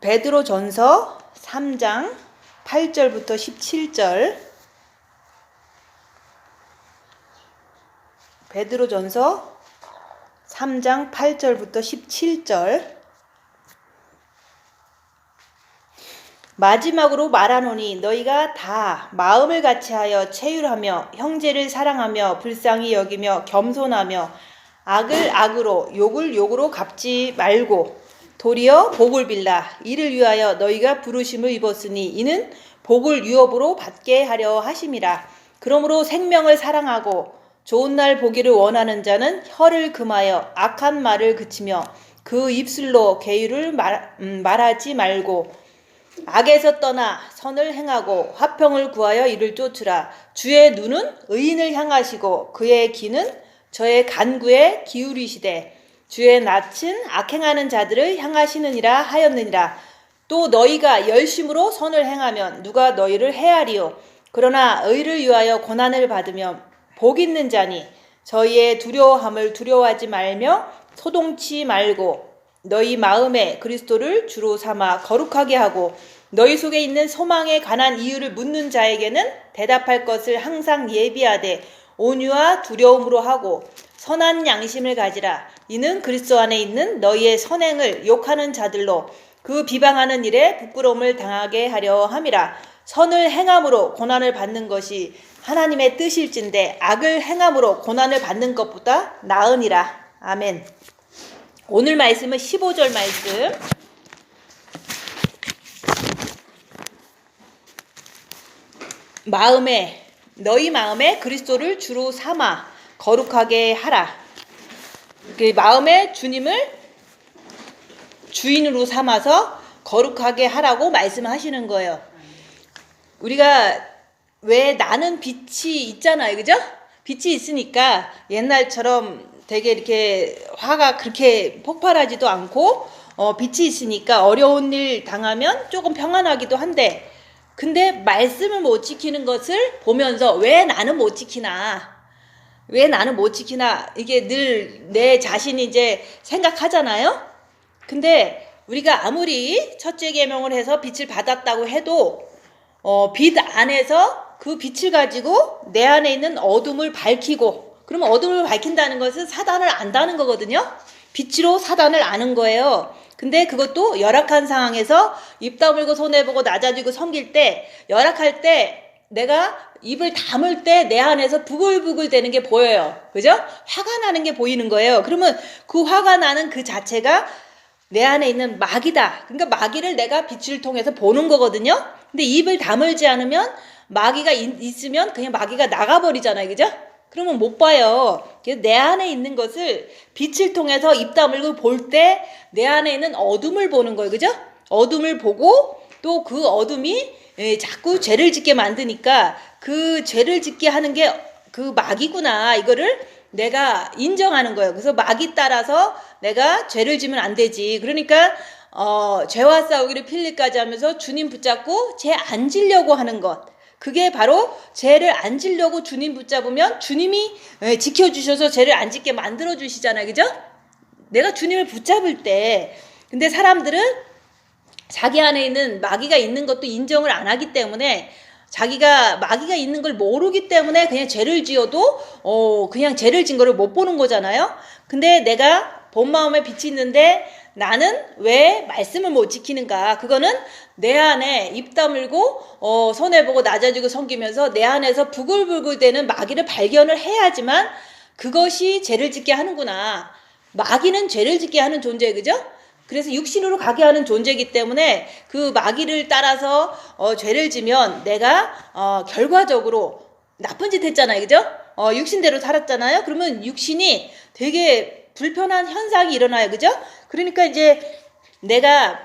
베드로전서 3장 8절부터 17절. 베드로전서 3장 8절부터 17절. 마지막으로 말하노니 너희가 다 마음을 같이하여 체휼하며 형제를 사랑하며 불쌍히 여기며 겸손하며 악을 악으로 욕을 욕으로 갚지 말고 도리어 복을 빌라. 이를 위하여 너희가 부르심을 입었으니 이는 복을 유업으로 받게 하려 하심이라. 그러므로 생명을 사랑하고 좋은 날 보기를 원하는 자는 혀를 금하여 악한 말을 그치며 그 입술로 계율을 말하지 말고 악에서 떠나 선을 행하고 화평을 구하여 이를 쫓으라. 주의 눈은 의인을 향하시고 그의 귀는 저의 간구에 기울이시되 주의 낯은 악행하는 자들을 향하시느니라 하였느니라. 또 너희가 열심으로 선을 행하면 누가 너희를 해하리요. 그러나 의를 위하여 고난을 받으면 복 있는 자니 저희의 두려워함을 두려워하지 말며 소동치 말고 너희 마음에 그리스도를 주로 삼아 거룩하게 하고 너희 속에 있는 소망에 관한 이유를 묻는 자에게는 대답할 것을 항상 예비하되 온유와 두려움으로 하고 선한 양심을 가지라. 이는 그리스도 안에 있는 너희의 선행을 욕하는 자들로 그 비방하는 일에 부끄러움을 당하게 하려 함이라. 선을 행함으로 고난을 받는 것이 하나님의 뜻일진데 악을 행함으로 고난을 받는 것보다 나으니라. 아멘. 오늘 말씀은 15절 말씀. 너희 마음에 그리스도를 주로 삼아 거룩하게 하라. 그 마음에 주님을 주인으로 삼아서 거룩하게 하라고 말씀하시는 거예요. 우리가 왜 나는 빛이 있잖아요, 그죠? 빛이 있으니까 옛날처럼 되게 이렇게 화가 그렇게 폭발하지도 않고 빛이 있으니까 어려운 일 당하면 조금 평안하기도 한데, 근데 말씀을 못 지키는 것을 보면서 왜 나는 못 지키나 이게 늘 내 자신이 이제 생각하잖아요. 근데 우리가 아무리 첫째 계명을 해서 빛을 받았다고 해도 빛 안에서 그 빛을 가지고 내 안에 있는 어둠을 밝히고, 그러면 어둠을 밝힌다는 것은 사단을 안다는 거거든요. 빛으로 사단을 아는 거예요. 근데 그것도 열악한 상황에서 입 다물고 손해보고 낮아지고 섬길 때, 열악할 때 내가 입을 다물 때 내 안에서 부글부글 되는 게 보여요. 그죠? 화가 나는 게 보이는 거예요. 그러면 그 화가 나는 그 자체가 내 안에 있는 마귀다. 그러니까 마귀를 내가 빛을 통해서 보는 거거든요. 근데 입을 다물지 않으면 마귀가 있으면 그냥 마귀가 나가버리잖아요. 그죠? 그러면 못 봐요. 그래서 내 안에 있는 것을 빛을 통해서 입 다물고 볼 때 내 안에 있는 어둠을 보는 거예요. 그죠? 어둠을 보고 또 그 어둠이 자꾸 죄를 짓게 만드니까 그 죄를 짓게 하는 게 그 마귀구나. 이거를 내가 인정하는 거예요. 그래서 마귀 따라서 내가 죄를 지면 안 되지. 그러니까 죄와 싸우기를 필리까지 하면서 주님 붙잡고 죄 안 지려고 하는 것. 그게 바로 죄를 안 지려고 주님 붙잡으면 주님이 지켜주셔서 죄를 안 짓게 만들어 주시잖아요. 그죠? 내가 주님을 붙잡을 때. 근데 사람들은 자기 안에 있는 마귀가 있는 것도 인정을 안 하기 때문에, 자기가 마귀가 있는 걸 모르기 때문에 그냥 죄를 지어도 그냥 죄를 진 거를 못 보는 거잖아요. 근데 내가 본 마음에 빛이 있는데 나는 왜 말씀을 못 지키는가? 그거는 내 안에 입 다물고 손해보고 낮아지고 섬기면서 내 안에서 부글부글 되는 마귀를 발견을 해야지만 그것이 죄를 짓게 하는구나. 마귀는 죄를 짓게 하는 존재예요. 그죠? 그래서 육신으로 가게 하는 존재이기 때문에 그 마귀를 따라서 죄를 지면 내가 결과적으로 나쁜 짓 했잖아요. 그죠? 육신대로 살았잖아요. 그러면 육신이 되게 불편한 현상이 일어나요. 그죠? 그러니까 이제 내가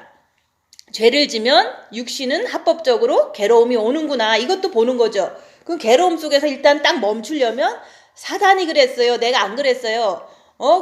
죄를 지면 육신은 합법적으로 괴로움이 오는구나. 이것도 보는 거죠. 그 괴로움 속에서 일단 딱 멈추려면 사단이 그랬어요. 내가 안 그랬어요.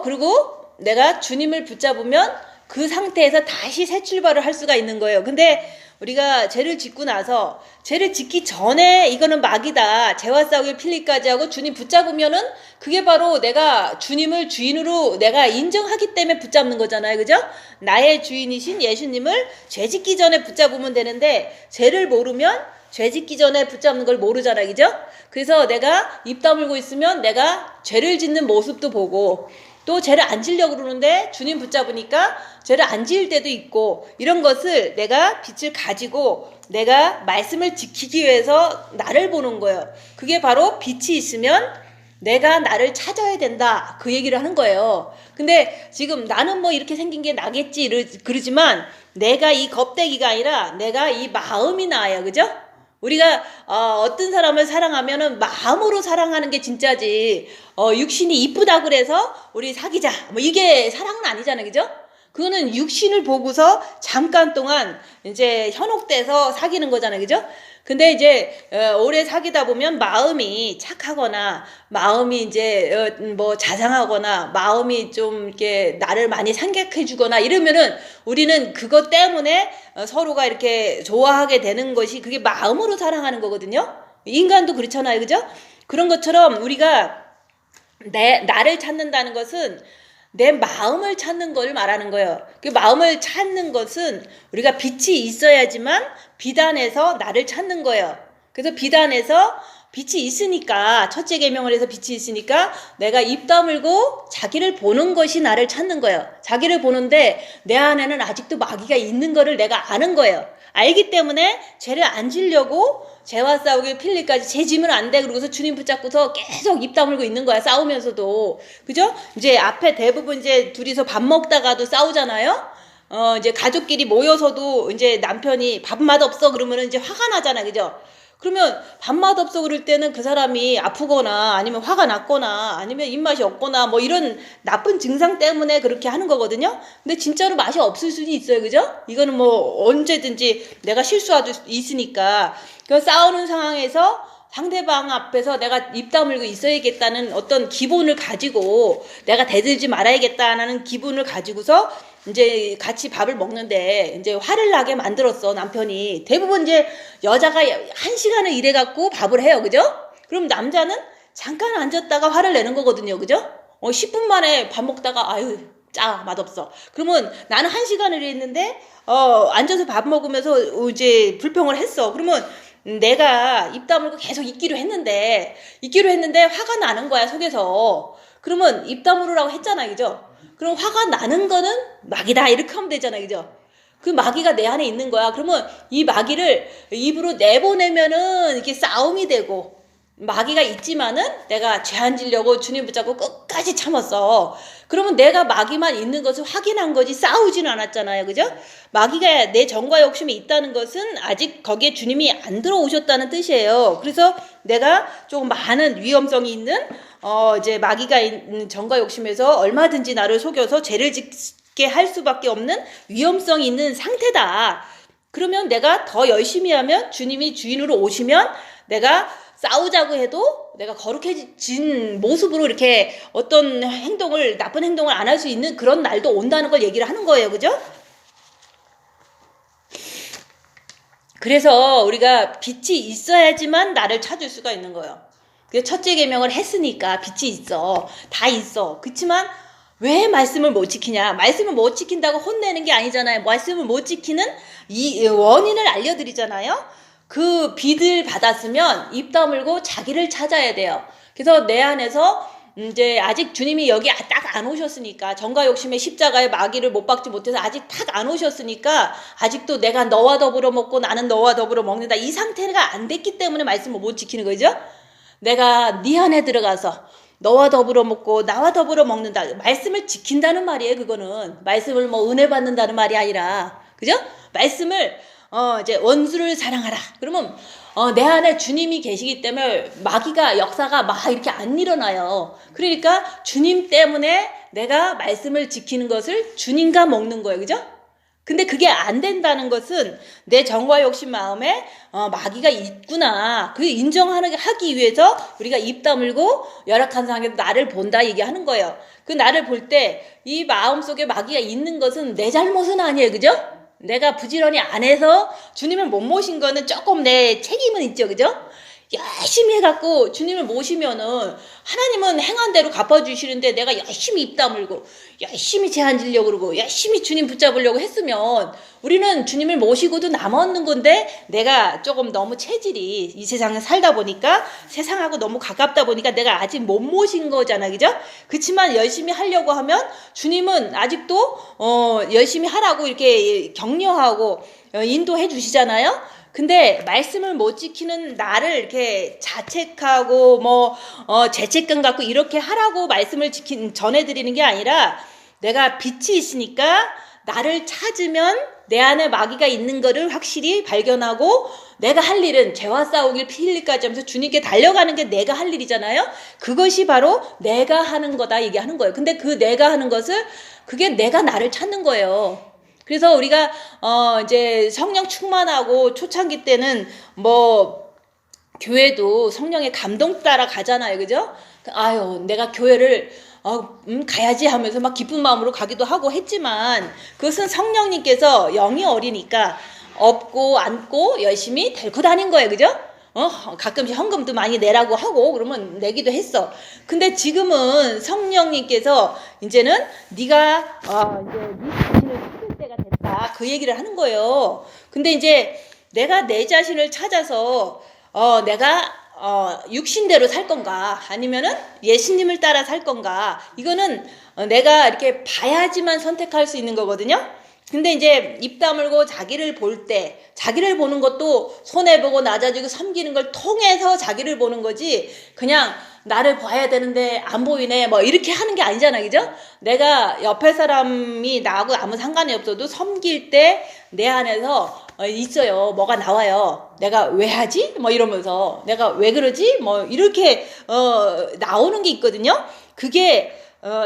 그리고 내가 주님을 붙잡으면 그 상태에서 다시 새 출발을 할 수가 있는 거예요. 근데 우리가 죄를 짓고 나서 죄를 짓기 전에 이거는 마귀다. 죄와 싸우기 필리까지 하고 주님 붙잡으면은 그게 바로 내가 주님을 주인으로 내가 인정하기 때문에 붙잡는 거잖아요. 그죠? 나의 주인이신 예수님을 죄 짓기 전에 붙잡으면 되는데 죄를 모르면 죄 짓기 전에 붙잡는 걸 모르잖아요. 그죠? 그래서 내가 입 다물고 있으면 내가 죄를 짓는 모습도 보고 또 죄를 안 지려고 그러는데 주님 붙잡으니까 죄를 안 지을 때도 있고 이런 것을 내가 빛을 가지고 내가 말씀을 지키기 위해서 나를 보는 거예요. 그게 바로 빛이 있으면 내가 나를 찾아야 된다. 그 얘기를 하는 거예요. 근데 지금 나는 뭐 이렇게 생긴 게 나겠지 그러지만 내가 이 겁대기가 아니라 내가 이 마음이 나아요. 그죠? 우리가 어떤 사람을 사랑하면은 마음으로 사랑하는 게 진짜지 육신이 이쁘다 그래서 우리 사귀자 뭐 이게 사랑은 아니잖아요. 그죠? 그거는 육신을 보고서 잠깐 동안 이제 현혹돼서 사귀는 거잖아요. 그죠? 근데 이제 오래 사귀다 보면 마음이 착하거나 마음이 이제 뭐 자상하거나 마음이 좀 이렇게 나를 많이 생각해 주거나 이러면은 우리는 그것 때문에 서로가 이렇게 좋아하게 되는 것이 그게 마음으로 사랑하는 거거든요. 인간도 그렇잖아요. 그죠? 그런 것처럼 우리가 나를 찾는다는 것은 내 마음을 찾는 걸 말하는 거예요. 그 마음을 찾는 것은 우리가 빛이 있어야지만 빛 안에서 나를 찾는 거예요. 그래서 빛 안에서 빛이 있으니까 첫째 계명을 해서 빛이 있으니까 내가 입 다물고 자기를 보는 것이 나를 찾는 거예요. 자기를 보는데 내 안에는 아직도 마귀가 있는 거를 내가 아는 거예요. 알기 때문에 죄를 안 지려고 죄와 싸우기 필리까지 죄 지면 안 돼. 그러고서 주님 붙잡고서 계속 입 다물고 있는 거야. 싸우면서도. 그죠? 이제 앞에 대부분 이제 둘이서 밥 먹다가도 싸우잖아요. 이제 가족끼리 모여서도 이제 남편이 밥 맛 없어 그러면은 이제 화가 나잖아. 그죠? 그러면 밥맛 없어 그럴 때는 그 사람이 아프거나 아니면 화가 났거나 아니면 입맛이 없거나 뭐 이런 나쁜 증상 때문에 그렇게 하는 거거든요. 근데 진짜로 맛이 없을 수는 있어요. 그죠? 이거는 뭐 언제든지 내가 실수할 수 있으니까. 그 싸우는 상황에서 상대방 앞에서 내가 입 다물고 있어야겠다는 어떤 기본을 가지고 내가 대들지 말아야겠다는 기본을 가지고서 이제 같이 밥을 먹는데 이제 화를 나게 만들었어 남편이. 대부분 이제 여자가 1시간을 일해갖고 밥을 해요. 그죠? 그럼 남자는 잠깐 앉았다가 화를 내는 거거든요. 그죠? 10분 만에 밥 먹다가 아유 짜 맛없어. 그러면 나는 1시간을 일했는데 앉아서 밥 먹으면서 이제 불평을 했어. 그러면 내가 입 다물고 계속 있기로 했는데 화가 나는 거야 속에서. 그러면 입 다물으라고 했잖아. 그죠? 그럼 화가 나는 거는 마귀다 이렇게 하면 되잖아. 그죠? 그 마귀가 내 안에 있는 거야. 그러면 이 마귀를 입으로 내보내면은 이렇게 싸움이 되고 마귀가 있지만은 내가 죄 안 지려고 주님 붙잡고 끝까지 참았어. 그러면 내가 마귀만 있는 것을 확인한 거지 싸우지는 않았잖아요. 그죠? 마귀가 내 정과 욕심이 있다는 것은 아직 거기에 주님이 안 들어오셨다는 뜻이에요. 그래서 내가 조금 많은 위험성이 있는 이제 마귀가 있는 정과 욕심에서 얼마든지 나를 속여서 죄를 짓게 할 수밖에 없는 위험성이 있는 상태다. 그러면 내가 더 열심히 하면 주님이 주인으로 오시면 내가 싸우자고 해도 내가 거룩해진 모습으로 이렇게 어떤 행동을 나쁜 행동을 안 할 수 있는 그런 날도 온다는 걸 얘기를 하는 거예요. 그죠? 그래서 우리가 빛이 있어야지만 나를 찾을 수가 있는 거예요. 첫째 계명을 했으니까 빛이 있어. 다 있어. 그렇지만 왜 말씀을 못 지키냐? 말씀을 못 지킨다고 혼내는 게 아니잖아요. 말씀을 못 지키는 이 원인을 알려드리잖아요. 그 빛을 받았으면 입 다물고 자기를 찾아야 돼요. 그래서 내 안에서 이제 아직 주님이 여기 딱 안 오셨으니까 정과 욕심의 십자가의 마귀를 못 박지 못해서 아직 딱 안 오셨으니까 아직도 내가 너와 더불어 먹고 나는 너와 더불어 먹는다 이 상태가 안 됐기 때문에 말씀을 못 지키는 거죠. 내가 네 안에 들어가서 너와 더불어 먹고 나와 더불어 먹는다. 말씀을 지킨다는 말이에요. 그거는 말씀을 뭐 은혜 받는다는 말이 아니라 그죠? 말씀을 이제 원수를 사랑하라. 그러면 내 안에 주님이 계시기 때문에 마귀가 역사가 막 이렇게 안 일어나요. 그러니까 주님 때문에 내가 말씀을 지키는 것을 주님과 먹는 거예요. 그죠? 근데 그게 안 된다는 것은 내 정과 욕심 마음에 마귀가 있구나. 그 인정하기 위해서 우리가 입 다물고 열악한 상황에서 나를 본다 얘기하는 거예요. 그 나를 볼 때 이 마음속에 마귀가 있는 것은 내 잘못은 아니에요. 그죠? 내가 부지런히 안 해서 주님을 못 모신 거는 조금 내 책임은 있죠, 그죠? 열심히 해갖고 주님을 모시면은 하나님은 행한 대로 갚아주시는데 내가 열심히 입 다물고 열심히 제한 지려고 그러고 열심히 주님 붙잡으려고 했으면 우리는 주님을 모시고도 남았는 건데 내가 조금 너무 체질이 이 세상에 살다 보니까 세상하고 너무 가깝다 보니까 내가 아직 못 모신 거잖아, 그죠? 그렇지만 열심히 하려고 하면 주님은 아직도 열심히 하라고 이렇게 격려하고 인도해 주시잖아요. 근데 말씀을 못 지키는 나를 이렇게 자책하고 죄책감 갖고 이렇게 하라고 말씀을 전해드리는 게 아니라 내가 빛이 있으니까 나를 찾으면 내 안에 마귀가 있는 거를 확실히 발견하고 내가 할 일은 죄와 싸우길 피 흘릴까지 하면서 주님께 달려가는 게 내가 할 일이잖아요. 그것이 바로 내가 하는 거다 얘기하는 거예요. 근데 그 내가 하는 것을 그게 내가 나를 찾는 거예요. 그래서 우리가 이제 성령 충만하고 초창기 때는 교회도 성령의 감동 따라 가잖아요, 그죠? 아유, 내가 교회를 가야지 하면서 막 기쁜 마음으로 가기도 하고 했지만 그것은 성령님께서 영이 어리니까 업고 안고 열심히 데리고 다닌 거예요, 그죠? 가끔씩 헌금도 많이 내라고 하고 그러면 내기도 했어. 근데 지금은 성령님께서 이제는 네가 이제 네 자신을 찾을 때가 됐다 그 얘기를 하는 거예요. 근데 이제 내가 내 자신을 찾아서 내가 육신대로 살 건가 아니면은 예수님을 따라 살 건가 이거는 내가 이렇게 봐야지만 선택할 수 있는 거거든요. 근데 이제 입 다물고 자기를 볼 때 자기를 보는 것도 손해보고 낮아지고 섬기는 걸 통해서 자기를 보는 거지 그냥 나를 봐야 되는데 안 보이네 이렇게 하는 게 아니잖아, 그죠? 내가 옆에 사람이 나하고 아무 상관이 없어도 섬길 때 내 안에서 있어요. 뭐가 나와요. 내가 왜 하지? 이러면서 내가 왜 그러지? 이렇게 나오는 게 있거든요. 그게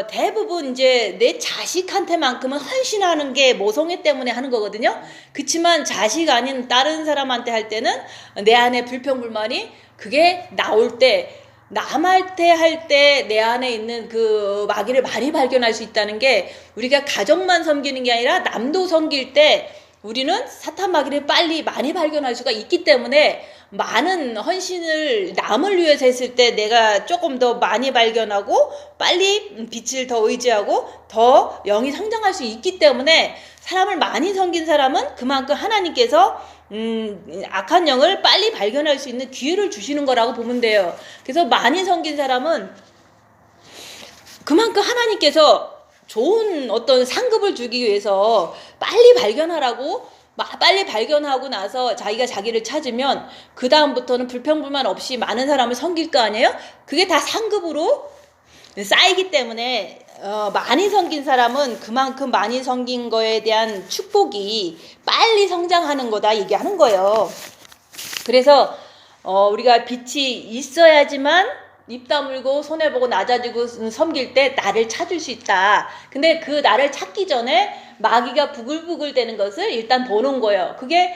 대부분 이제 내 자식한테만큼은 헌신하는 게 모성애 때문에 하는 거거든요. 그치만 자식 아닌 다른 사람한테 할 때는 내 안에 불평불만이 그게 나올 때 남한테 할 때 내 안에 있는 그 마귀를 많이 발견할 수 있다는 게 우리가 가족만 섬기는 게 아니라 남도 섬길 때 우리는 사탄 마귀를 빨리 많이 발견할 수가 있기 때문에 많은 헌신을 남을 위해서 했을 때 내가 조금 더 많이 발견하고 빨리 빛을 더 의지하고 더 영이 성장할 수 있기 때문에 사람을 많이 섬긴 사람은 그만큼 하나님께서 악한 영을 빨리 발견할 수 있는 기회를 주시는 거라고 보면 돼요. 그래서 많이 섬긴 사람은 그만큼 하나님께서 좋은 어떤 상급을 주기 위해서 빨리 발견하라고 빨리 발견하고 나서 자기가 자기를 찾으면 그 다음부터는 불평불만 없이 많은 사람을 섬길 거 아니에요? 그게 다 상급으로 쌓이기 때문에 많이 섬긴 사람은 그만큼 많이 섬긴 거에 대한 축복이 빨리 성장하는 거다 얘기하는 거예요. 그래서 우리가 빛이 있어야지만 입 다물고 손해보고 낮아지고 섬길 때 나를 찾을 수 있다. 근데 그 나를 찾기 전에 마귀가 부글부글 대는 것을 일단 보는 거예요. 그게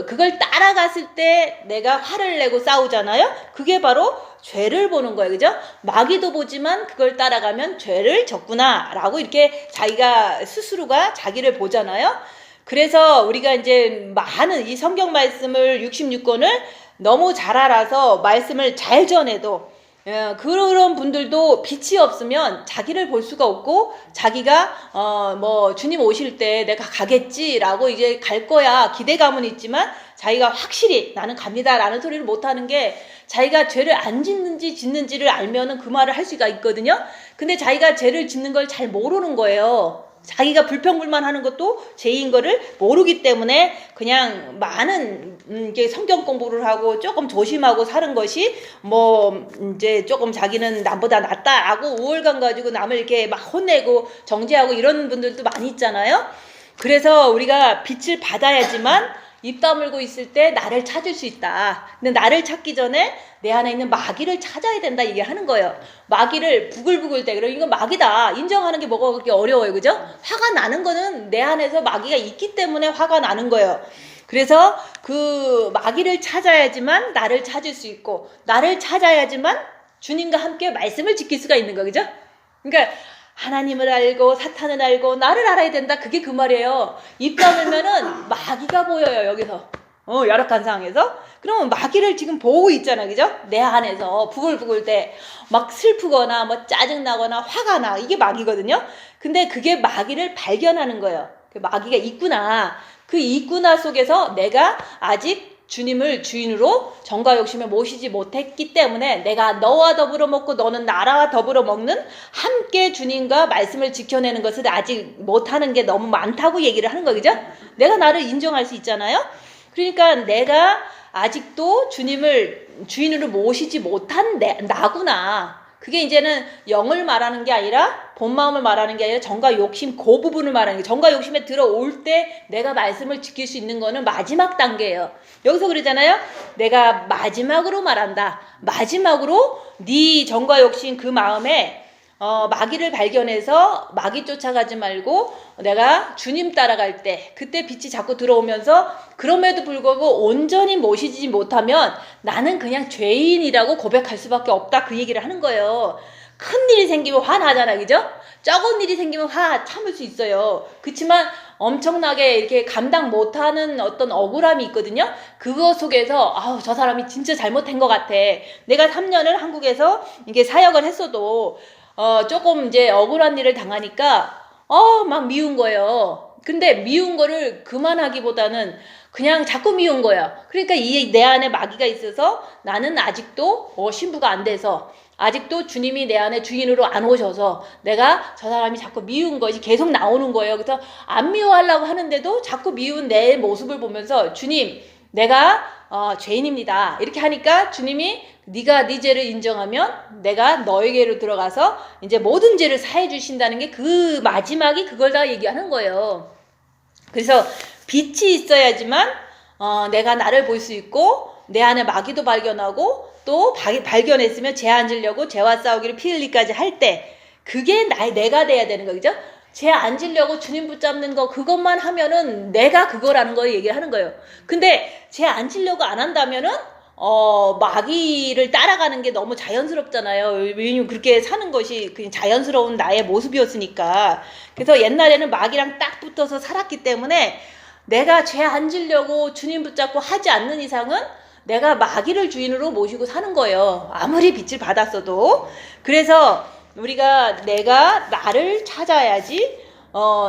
그걸 따라갔을 때 내가 화를 내고 싸우잖아요. 그게 바로 죄를 보는 거예요, 그죠? 마귀도 보지만 그걸 따라가면 죄를 졌구나 라고 이렇게 자기가 스스로가 자기를 보잖아요. 그래서 우리가 이제 많은 이 성경 말씀을 66권을 너무 잘 알아서 말씀을 잘 전해도 그런 분들도 빛이 없으면 자기를 볼 수가 없고 자기가 주님 오실 때 내가 가겠지라고 이제 갈 거야 기대감은 있지만 자기가 확실히 나는 갑니다 라는 소리를 못하는 게 자기가 죄를 안 짓는지 짓는지를 알면은 그 말을 할 수가 있거든요. 근데 자기가 죄를 짓는 걸 잘 모르는 거예요. 자기가 불평불만 하는 것도 죄인 거를 모르기 때문에 그냥 많은 이게 성경 공부를 하고 조금 조심하고 사는 것이 이제 조금 자기는 남보다 낫다라고 우월감 가지고 남을 이렇게 막 혼내고 정죄하고 이런 분들도 많이 있잖아요. 그래서 우리가 빛을 받아야지만 입 다물고 있을 때 나를 찾을 수 있다. 근데 나를 찾기 전에 내 안에 있는 마귀를 찾아야 된다 얘기하는 거예요. 마귀를 부글부글 대. 그럼 이건 마귀다. 인정하는 게 뭐가 그렇게 어려워요. 그죠? 화가 나는 거는 내 안에서 마귀가 있기 때문에 화가 나는 거예요. 그래서 그 마귀를 찾아야지만 나를 찾을 수 있고 나를 찾아야지만 주님과 함께 말씀을 지킬 수가 있는 거. 그죠? 그러니까 하나님을 알고 사탄을 알고 나를 알아야 된다. 그게 그 말이에요. 입 다물면은 마귀가 보여요. 여기서 열악한 상황에서. 그러면 마귀를 지금 보고 있잖아, 그죠? 내 안에서 부글부글 때 막 슬프거나 뭐 짜증나거나 화가 나. 이게 마귀거든요. 근데 그게 마귀를 발견하는 거예요. 그 마귀가 있구나. 그 있구나 속에서 내가 아직 주님을 주인으로 정과 욕심에 모시지 못했기 때문에 내가 너와 더불어 먹고 너는 나와 더불어 먹는 함께 주님과 말씀을 지켜내는 것을 아직 못하는 게 너무 많다고 얘기를 하는 거죠. 내가 나를 인정할 수 있잖아요. 그러니까 내가 아직도 주님을 주인으로 모시지 못한 나구나. 그게 이제는 영을 말하는 게 아니라 본 마음을 말하는 게 아니라 정과 욕심 그 부분을 말하는 게, 정과 욕심에 들어올 때 내가 말씀을 지킬 수 있는 거는 마지막 단계예요. 여기서 그러잖아요. 내가 마지막으로 말한다. 마지막으로 네 정과 욕심 그 마음에 마귀를 발견해서 마귀 쫓아가지 말고 내가 주님 따라갈 때 그때 빛이 자꾸 들어오면서 그럼에도 불구하고 온전히 모시지 못하면 나는 그냥 죄인이라고 고백할 수밖에 없다. 그 얘기를 하는 거예요. 큰 일이 생기면 화나잖아, 그죠? 적은 일이 생기면 화 참을 수 있어요. 그렇지만 엄청나게 이렇게 감당 못하는 어떤 억울함이 있거든요. 그거 속에서 저 사람이 진짜 잘못한 것 같아. 내가 3년을 한국에서 이게 사역을 했어도 조금 이제 억울한 일을 당하니까 막 미운 거예요. 근데 미운 거를 그만하기보다는 그냥 자꾸 미운 거야. 그러니까 내 안에 마귀가 있어서 나는 아직도 신부가 안 돼서 아직도 주님이 내 안에 주인으로 안 오셔서 내가 저 사람이 자꾸 미운 것이 계속 나오는 거예요. 그래서 안 미워하려고 하는데도 자꾸 미운 내 모습을 보면서 주님, 내가 죄인입니다. 이렇게 하니까 주님이 네가 네 죄를 인정하면 내가 너에게로 들어가서 이제 모든 죄를 사해 주신다는 게 그 마지막이 그걸 다 얘기하는 거예요. 그래서 빛이 있어야지만 내가 나를 볼 수 있고 내 안에 마귀도 발견하고 또 발견했으면 죄 안 지려고 죄와 싸우기를 피 흘리까지 할 때 그게 내가 돼야 되는 거, 그죠? 죄 안 지려고 주님 붙잡는 거 그것만 하면은 내가 그거라는 걸 얘기를 하는 거예요. 근데 죄 안 지려고 안 한다면은 마귀를 따라가는 게 너무 자연스럽잖아요. 왜냐면 그렇게 사는 것이 그냥 자연스러운 나의 모습이었으니까. 그래서 옛날에는 마귀랑 딱 붙어서 살았기 때문에 내가 죄 안 지려고 주님 붙잡고 하지 않는 이상은 내가 마귀를 주인으로 모시고 사는 거예요. 아무리 빛을 받았어도. 그래서 우리가 내가 나를 찾아야지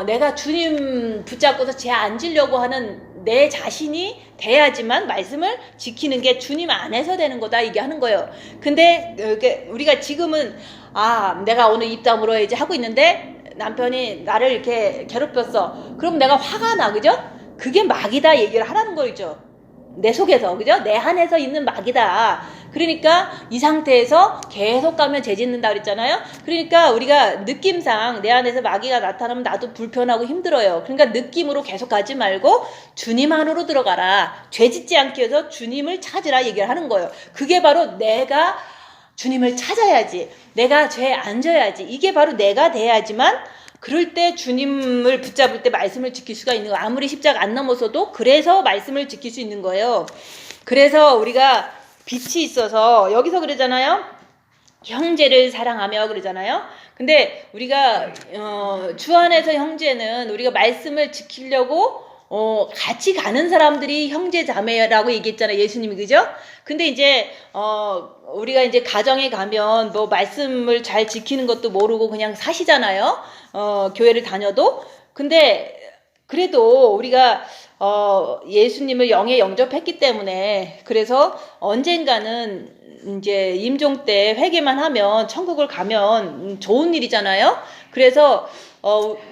내가 주님 붙잡고서 죄 안 지려고 하는 내 자신이 돼야지만 말씀을 지키는 게 주님 안에서 되는 거다 얘기하는 거예요. 근데 우리가 지금은 내가 오늘 입 다물어야지 하고 있는데 남편이 나를 이렇게 괴롭혔어. 그럼 내가 화가 나, 그죠? 그게 마귀다 얘기를 하라는 거죠. 내 속에서, 그죠? 내 안에서 있는 마귀다. 그러니까 이 상태에서 계속 가면 죄 짓는다 그랬잖아요. 그러니까 우리가 느낌상 내 안에서 마귀가 나타나면 나도 불편하고 힘들어요. 그러니까 느낌으로 계속 가지 말고 주님 안으로 들어가라. 죄 짓지 않기 위해서 주님을 찾으라 얘기를 하는 거예요. 그게 바로 내가 주님을 찾아야지. 내가 죄에 안 져야지. 이게 바로 내가 돼야지만 그럴 때 주님을 붙잡을 때 말씀을 지킬 수가 있는 거예요. 아무리 십자가 안 넘어서도 그래서 말씀을 지킬 수 있는 거예요. 그래서 우리가 빛이 있어서 여기서 그러잖아요. 형제를 사랑하며 그러잖아요. 근데 우리가 주 안에서 형제는 우리가 말씀을 지키려고 같이 가는 사람들이 형제 자매라고 얘기했잖아요. 예수님이, 그죠? 근데 이제 우리가 이제 가정에 가면 뭐 말씀을 잘 지키는 것도 모르고 그냥 사시잖아요. 교회를 다녀도. 근데 그래도 우리가 예수님을 영에 영접했기 때문에 그래서 언젠가는 이제 임종 때 회개만 하면 천국을 가면 좋은 일이잖아요. 그래서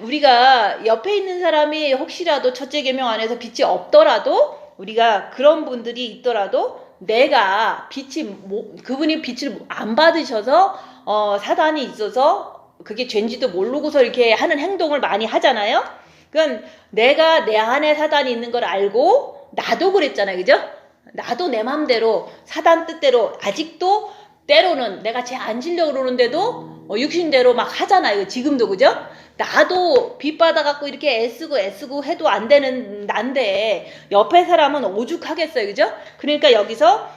우리가 옆에 있는 사람이 혹시라도 첫째 계명 안에서 빛이 없더라도 우리가 그런 분들이 있더라도 내가 그분이 빛을 안 받으셔서 사단이 있어서 그게 죄인지도 모르고서 이렇게 하는 행동을 많이 하잖아요. 그건 내가 내 안에 사단이 있는 걸 알고 나도 그랬잖아요. 그죠? 나도 내 맘대로 사단 뜻대로 아직도 때로는 내가 죄 안 지려고 그러는데도 육신대로 막 하잖아요. 지금도, 그죠? 나도 빚 받아갖고 이렇게 애쓰고 해도 안 되는 난데 옆에 사람은 오죽하겠어요. 그죠? 그러니까 여기서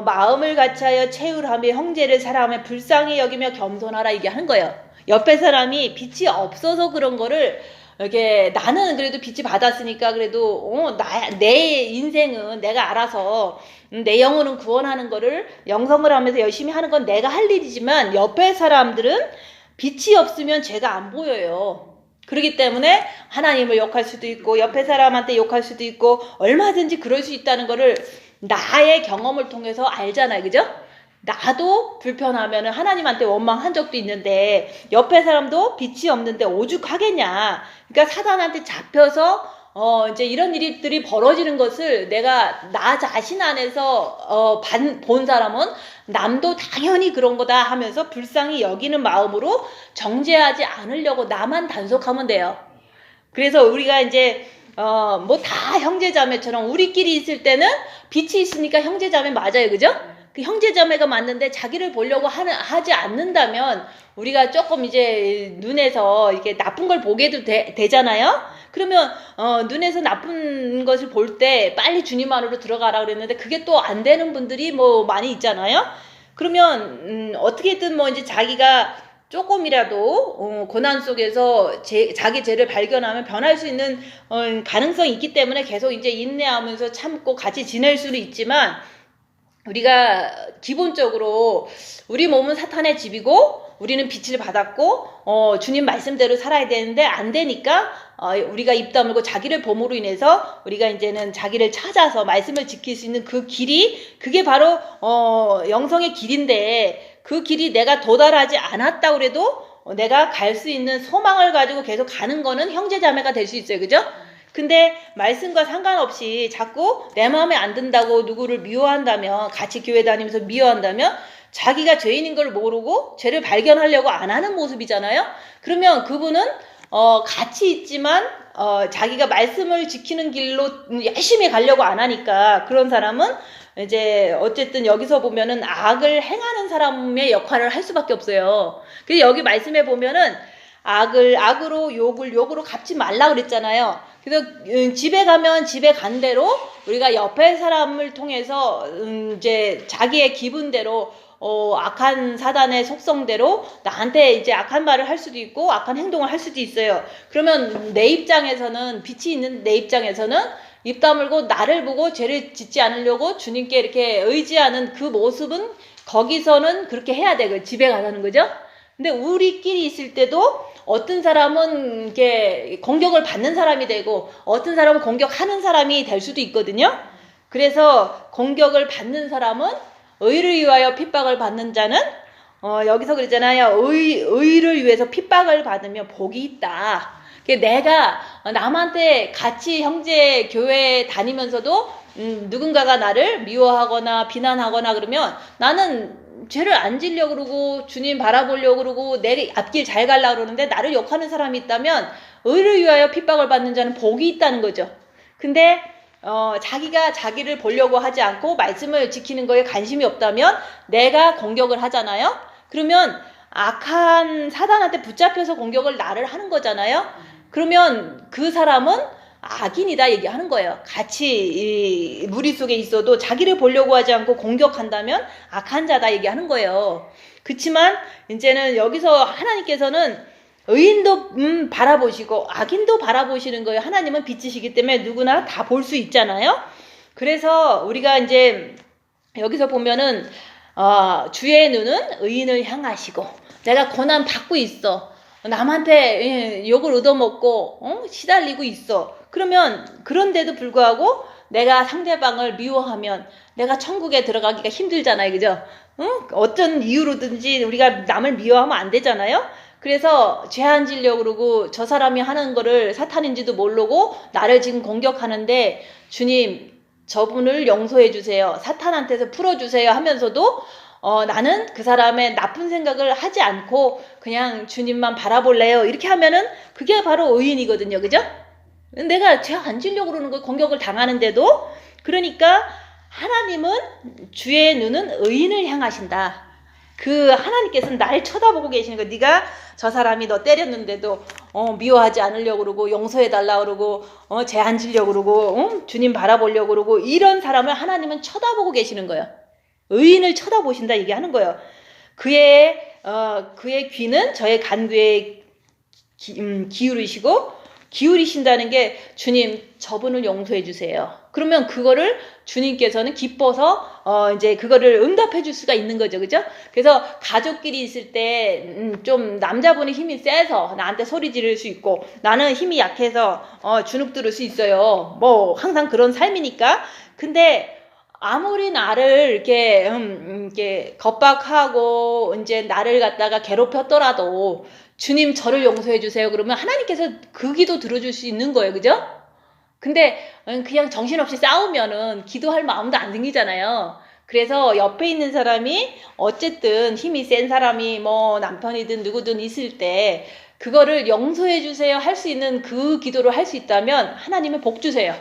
마음을 같이하여 채울하며 형제를 사랑하며 불쌍히 여기며 겸손하라 얘기하는 거예요. 옆에 사람이 빛이 없어서 그런 거를 이렇게 나는 그래도 빛이 받았으니까 그래도 내 인생은 내가 알아서 내 영혼은 구원하는 거를 영성을 하면서 열심히 하는 건 내가 할 일이지만 옆에 사람들은 빛이 없으면 죄가 안 보여요. 그렇기 때문에 하나님을 욕할 수도 있고 옆에 사람한테 욕할 수도 있고 얼마든지 그럴 수 있다는 거를 나의 경험을 통해서 알잖아요. 그죠? 나도 불편하면 하나님한테 원망한 적도 있는데 옆에 사람도 빛이 없는데 오죽하겠냐. 그러니까 사단한테 잡혀서 이제 이런 일들이 벌어지는 것을 내가 나 자신 안에서 본 사람은 남도 당연히 그런 거다 하면서 불쌍히 여기는 마음으로 정죄하지 않으려고 나만 단속하면 돼요. 그래서 우리가 이제 뭐 다 형제자매처럼 우리끼리 있을 때는 빛이 있으니까 형제자매 맞아요. 그죠? 그 형제자매가 맞는데 자기를 보려고 하지 않는다면 우리가 조금 이제 눈에서 이렇게 나쁜 걸 보게도 되잖아요. 그러면 눈에서 나쁜 것을 볼 때 빨리 주님 안으로 들어가라 그랬는데 그게 또 안 되는 분들이 뭐 많이 있잖아요. 그러면 어떻게든 뭐 이제 자기가 조금이라도 고난 속에서 자기 죄를 발견하면 변할 수 있는 가능성이 있기 때문에 계속 이제 인내하면서 참고 같이 지낼 수는 있지만 우리가 기본적으로 우리 몸은 사탄의 집이고 우리는 빛을 받았고 주님 말씀대로 살아야 되는데 안 되니까 우리가 입 다물고 자기를 범으로 인해서 우리가 이제는 자기를 찾아서 말씀을 지킬 수 있는 그 길이 그게 바로 영성의 길인데 그 길이 내가 도달하지 않았다고 해도 내가 갈 수 있는 소망을 가지고 계속 가는 거는 형제자매가 될 수 있어요. 그죠? 근데 말씀과 상관없이 자꾸 내 마음에 안 든다고 누구를 미워한다면 같이 교회 다니면서 미워한다면 자기가 죄인인 걸 모르고 죄를 발견하려고 안 하는 모습이잖아요. 그러면 그분은 같이 있지만 자기가 말씀을 지키는 길로 열심히 가려고 안 하니까 그런 사람은 이제 어쨌든 여기서 보면은 악을 행하는 사람의 역할을 할 수밖에 없어요. 그래서 여기 말씀에 보면은 악으로 욕으로 갚지 말라 그랬잖아요. 그래서 집에 가면 집에 간 대로 우리가 옆에 사람을 통해서 이제 자기의 기분대로 악한 사단의 속성대로 나한테 이제 악한 말을 할 수도 있고 악한 행동을 할 수도 있어요. 그러면 내 입장에서는 빛이 있는 내 입장에서는 입 다물고 나를 보고 죄를 짓지 않으려고 주님께 이렇게 의지하는 그 모습은 거기서는 그렇게 해야 돼요. 집에 가자는 거죠. 근데 우리끼리 있을 때도 어떤 사람은 이렇게 공격을 받는 사람이 되고 어떤 사람은 공격하는 사람이 될 수도 있거든요. 그래서 공격을 받는 사람은 의를 위하여 핍박을 받는 자는 여기서 그랬잖아요. 의를 위해서 핍박을 받으면 복이 있다. 내가 남한테 같이 형제 교회 다니면서도 누군가가 나를 미워하거나 비난하거나 그러면 나는 죄를 안 지려고 그러고 주님 바라보려고 그러고 내 앞길 잘 가려고 그러는데 나를 욕하는 사람이 있다면 의를 위하여 핍박을 받는 자는 복이 있다는 거죠. 근데 자기가 자기를 보려고 하지 않고 말씀을 지키는 거에 관심이 없다면 내가 공격을 하잖아요. 그러면 악한 사단한테 붙잡혀서 공격을 나를 하는 거잖아요. 그러면 그 사람은 악인이다 얘기하는 거예요. 같이 이 무리 속에 있어도 자기를 보려고 하지 않고 공격한다면 악한 자다 얘기하는 거예요. 그치만 이제는 여기서 하나님께서는 의인도 바라보시고 악인도 바라보시는 거예요. 하나님은 빛이시기 때문에 누구나 다 볼 수 있잖아요. 그래서 우리가 이제 여기서 보면은 주의 눈은 의인을 향하시고 내가 고난 받고 있어. 남한테 욕을 얻어먹고 시달리고 있어. 그러면 그런데도 불구하고 내가 상대방을 미워하면 내가 천국에 들어가기가 힘들잖아요. 그죠? 어떤 이유로든지 우리가 남을 미워하면 안 되잖아요. 그래서 죄 안 지려고 그러고 저 사람이 하는 거를 사탄인지도 모르고 나를 지금 공격하는데 주님 저분을 용서해 주세요. 사탄한테서 풀어주세요 하면서도 나는 그 사람의 나쁜 생각을 하지 않고 그냥 주님만 바라볼래요. 이렇게 하면은 그게 바로 의인이거든요. 그죠? 내가 죄 안 지려고 그러는 거 공격을 당하는데도 그러니까 하나님은 주의 눈은 의인을 향하신다. 그 하나님께서는 나를 쳐다보고 계시는 거야. 네가 저 사람이 너 때렸는데도 미워하지 않으려고 그러고 용서해달라고 그러고 죄 안 지려고 그러고 주님 바라보려고 그러고 이런 사람을 하나님은 쳐다보고 계시는 거예요. 의인을 쳐다보신다 얘기하는 거예요. 그의 그의 귀는 저의 간구에 기울이신다는 게 주님 저분을 용서해 주세요. 그러면 그거를 주님께서는 기뻐서 이제 그거를 응답해 줄 수가 있는 거죠. 그죠? 그래서 가족끼리 있을 때 좀 남자분이 힘이 세서 나한테 소리 지를 수 있고 나는 힘이 약해서 주눅 들을 수 있어요. 뭐 항상 그런 삶이니까. 근데 아무리 나를 이렇게 겁박하고 이제 나를 갖다가 괴롭혔더라도 주님 저를 용서해 주세요. 그러면 하나님께서 그 기도 들어줄 수 있는 거예요. 그죠? 근데 그냥 정신없이 싸우면은 기도할 마음도 안 생기잖아요. 그래서 옆에 있는 사람이 어쨌든 힘이 센 사람이 뭐 남편이든 누구든 있을 때 그거를 용서해 주세요 할 수 있는 그 기도를 할 수 있다면 하나님은 복 주세요.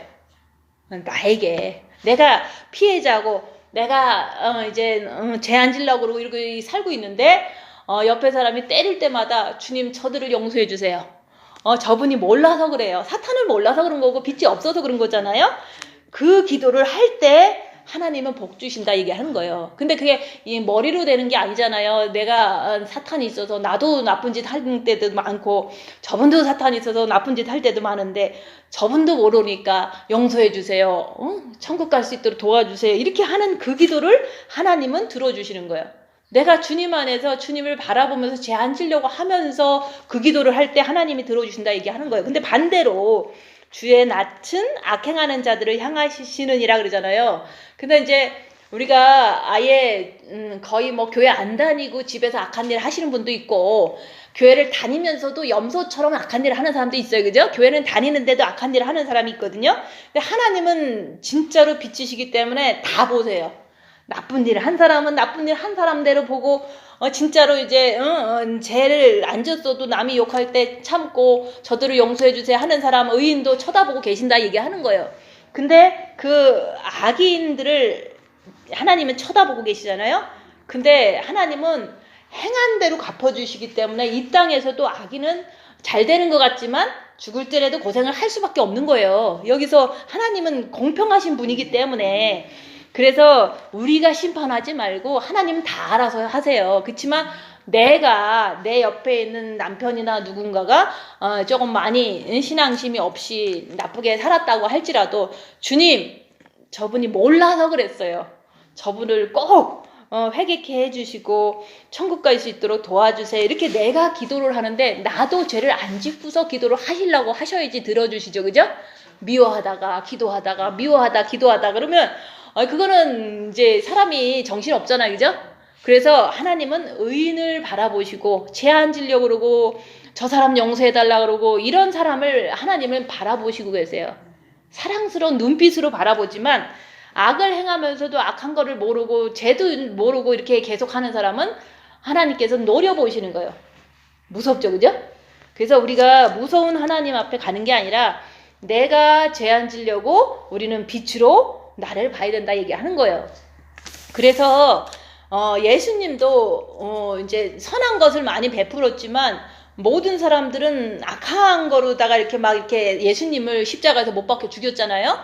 나에게 내가 피해자고 내가 이제 죄 안 지려고 그러고 이렇게 살고 있는데 옆에 사람이 때릴 때마다 주님 저들을 용서해 주세요. 저분이 몰라서 그래요. 사탄을 몰라서 그런 거고 빛이 없어서 그런 거잖아요. 그 기도를 할 때 하나님은 복 주신다 얘기하는 거예요. 근데 그게 이 머리로 되는 게 아니잖아요. 내가 사탄이 있어서 나도 나쁜 짓 할 때도 많고 저분도 사탄이 있어서 나쁜 짓 할 때도 많은데 저분도 모르니까 용서해 주세요. 천국 갈 수 있도록 도와주세요. 이렇게 하는 그 기도를 하나님은 들어주시는 거예요. 내가 주님 안에서 주님을 바라보면서 죄 안 지려고 하면서 그 기도를 할 때 하나님이 들어주신다 얘기하는 거예요. 근데 반대로 주의 낯은 악행하는 자들을 향하시느니라 그러잖아요. 근데 이제 우리가 아예 거의 뭐 교회 안 다니고 집에서 악한 일 하시는 분도 있고 교회를 다니면서도 염소처럼 악한 일을 하는 사람도 있어요. 그죠? 교회는 다니는데도 악한 일을 하는 사람이 있거든요. 근데 하나님은 진짜로 빛이시기 때문에 다 보세요. 나쁜 일 한 사람은 나쁜 일 한 사람대로 보고 진짜로 이제 죄를 안 졌어도 남이 욕할 때 참고 저들을 용서해 주세요 하는 사람 의인도 쳐다보고 계신다 얘기하는 거예요. 근데 그 악인들을 하나님은 쳐다보고 계시잖아요. 근데 하나님은 행한 대로 갚아주시기 때문에 이 땅에서도 악인은 잘 되는 것 같지만 죽을 때라도 고생을 할 수밖에 없는 거예요. 여기서 하나님은 공평하신 분이기 때문에 그래서 우리가 심판하지 말고 하나님은 다 알아서 하세요. 그렇지만 내가 내 옆에 있는 남편이나 누군가가 조금 많이 신앙심이 없이 나쁘게 살았다고 할지라도 주님 저분이 몰라서 그랬어요. 저분을 꼭 회개케 해주시고 천국 갈 수 있도록 도와주세요. 이렇게 내가 기도를 하는데 나도 죄를 안 짓고서 기도를 하시려고 하셔야지 들어주시죠. 그죠? 미워하다가 기도하다가 미워하다 기도하다 그러면 그거는 이제 사람이 정신 없잖아요. 그죠? 그래서 하나님은 의인을 바라보시고 죄 안 지려고 그러고 저 사람 용서해달라 그러고 이런 사람을 하나님은 바라보시고 계세요. 사랑스러운 눈빛으로 바라보지만 악을 행하면서도 악한 거를 모르고 죄도 모르고 이렇게 계속하는 사람은 하나님께서 노려보시는 거예요. 무섭죠. 그죠? 그래서 우리가 무서운 하나님 앞에 가는 게 아니라 내가 죄 안 지려고 우리는 빛으로 나를 봐야 된다 얘기하는 거예요. 그래서 예수님도 이제 선한 것을 많이 베풀었지만 모든 사람들은 악한 거로다가 이렇게 막 이렇게 예수님을 십자가에서 못 박혀 죽였잖아요.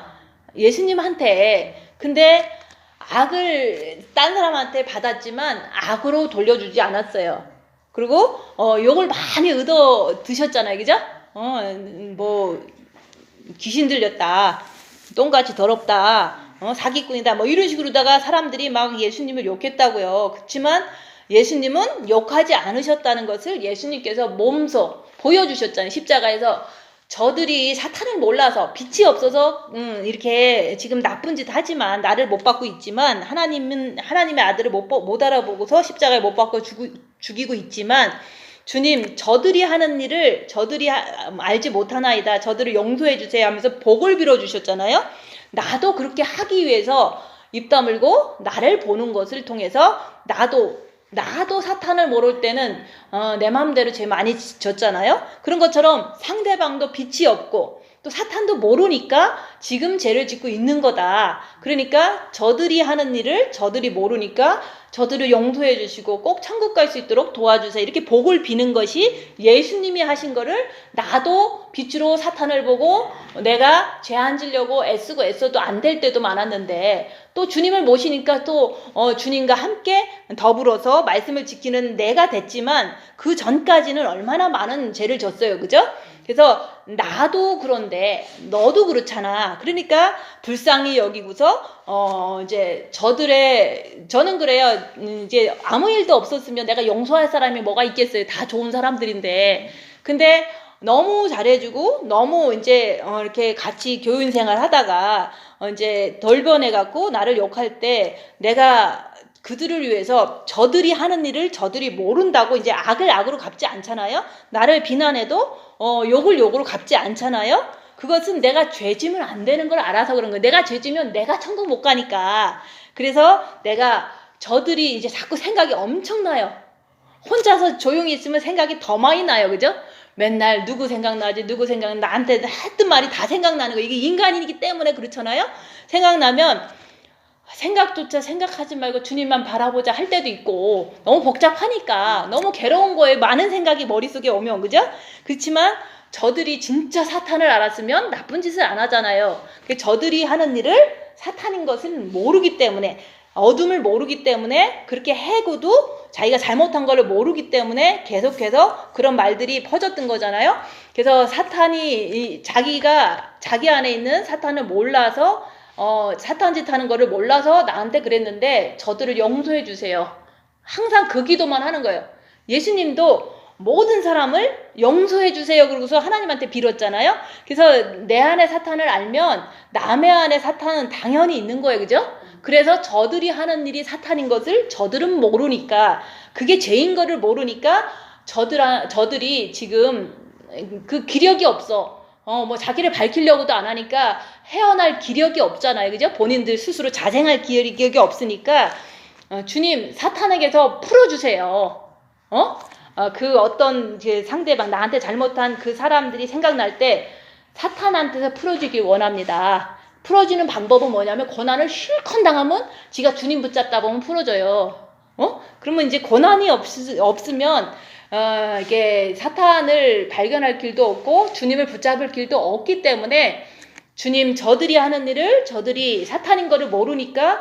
예수님한테. 근데 악을 딴 사람한테 받았지만 악으로 돌려주지 않았어요. 그리고 욕을 많이 얻어 드셨잖아요. 그죠? 뭐 귀신 들렸다. 똥같이 더럽다. 사기꾼이다. 뭐 이런 식으로다가 사람들이 막 예수님을 욕했다고요. 그렇지만 예수님은 욕하지 않으셨다는 것을 예수님께서 몸소 보여주셨잖아요. 십자가에서 저들이 사탄을 몰라서 빛이 없어서 이렇게 지금 나쁜 짓 하지만 나를 못 받고 있지만 하나님은 하나님의 아들을 못 알아보고서 십자가에 못 박고 죽이고 있지만 주님 저들이 하는 일을 저들이 알지 못하나이다. 저들을 용서해 주세요 하면서 복을 빌어주셨잖아요. 나도 그렇게 하기 위해서 입 다물고 나를 보는 것을 통해서 나도 사탄을 모를 때는 내 마음대로 죄 많이 졌잖아요. 그런 것처럼 상대방도 빛이 없고 또 사탄도 모르니까 지금 죄를 짓고 있는 거다. 그러니까 저들이 하는 일을 저들이 모르니까 저들을 용서해 주시고 꼭 천국 갈 수 있도록 도와주세요. 이렇게 복을 비는 것이 예수님이 하신 거를 나도 빛으로 사탄을 보고 내가 죄 안 지려고 애쓰고 애써도 안 될 때도 많았는데 또 주님을 모시니까 또 주님과 함께 더불어서 말씀을 지키는 내가 됐지만 그 전까지는 얼마나 많은 죄를 졌어요. 그죠? 그래서 나도 그런데 너도 그렇잖아. 그러니까 불쌍히 여기고서 이제 저는 그래요. 이제 아무 일도 없었으면 내가 용서할 사람이 뭐가 있겠어요. 다 좋은 사람들인데. 근데 너무 잘해주고 너무 이제 이렇게 같이 교인 생활 하다가 이제 덜 변해갖고 나를 욕할 때 내가 그들을 위해서 저들이 하는 일을 저들이 모른다고 이제 악을 악으로 갚지 않잖아요. 나를 비난해도 욕을 욕으로 갚지 않잖아요. 그것은 내가 죄지면 안 되는 걸 알아서 그런 거예요. 내가 죄지면 내가 천국 못 가니까. 그래서 내가 저들이 이제 자꾸 생각이 엄청나요. 혼자서 조용히 있으면 생각이 더 많이 나요. 그죠? 맨날 누구 생각나지 누구 생각나 나한테 했던 말이 다 생각나는 거예요. 이게 인간이기 때문에 그렇잖아요. 생각나면 생각조차 생각하지 말고 주님만 바라보자 할 때도 있고 너무 복잡하니까 너무 괴로운 거예요. 많은 생각이 머릿속에 오면. 그죠? 그렇지만 저들이 진짜 사탄을 알았으면 나쁜 짓을 안 하잖아요. 저들이 하는 일을 사탄인 것을 모르기 때문에 어둠을 모르기 때문에 그렇게 해고도 자기가 잘못한 거를 모르기 때문에 계속해서 그런 말들이 퍼졌던 거잖아요. 그래서 사탄이 자기 안에 있는 사탄을 몰라서 사탄 짓 하는 거를 몰라서 나한테 그랬는데 저들을 용서해 주세요. 항상 그 기도만 하는 거예요. 예수님도 모든 사람을 용서해 주세요. 그러고서 하나님한테 빌었잖아요. 그래서 내 안에 사탄을 알면 남의 안에 사탄은 당연히 있는 거예요. 그죠? 그래서 저들이 하는 일이 사탄인 것을 저들은 모르니까 그게 죄인 거를 모르니까 저들이 지금 그 기력이 없어. 뭐 자기를 밝히려고도 안 하니까 헤어날 기력이 없잖아요. 그죠? 본인들 스스로 자생할 기력이 없으니까 주님 사탄에게서 풀어주세요. 그 어떤 상대방 나한테 잘못한 그 사람들이 생각날 때 사탄한테서 풀어주길 원합니다. 풀어주는 방법은 뭐냐면 고난을 실컷 당하면 지가 주님 붙잡다 보면 풀어져요. 그러면 이제 고난이 없으면 이게 사탄을 발견할 길도 없고 주님을 붙잡을 길도 없기 때문에 주님 저들이 하는 일을 저들이 사탄인 거를 모르니까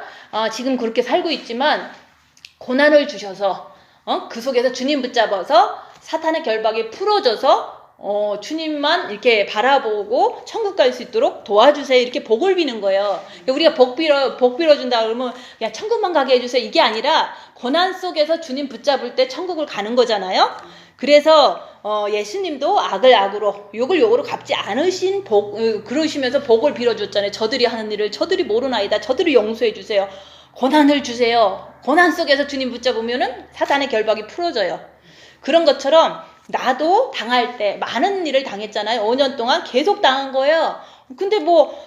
지금 그렇게 살고 있지만 고난을 주셔서 그 속에서 주님 붙잡아서 사탄의 결박이 풀어져서 주님만 이렇게 바라보고 천국 갈 수 있도록 도와주세요. 이렇게 복을 비는 거예요. 우리가 복 빌어준다 그러면 야 천국만 가게 해주세요. 이게 아니라 고난 속에서 주님 붙잡을 때 천국을 가는 거잖아요. 그래서 예수님도 악을 악으로 욕을 욕으로 갚지 않으신 그러시면서 복을 빌어줬잖아요. 저들이 하는 일을 저들이 모르나이다. 저들을 용서해 주세요. 고난을 주세요. 고난 속에서 주님 붙잡으면은 사탄의 결박이 풀어져요. 그런 것처럼 나도 당할 때 많은 일을 당했잖아요. 5년 동안 계속 당한 거예요. 근데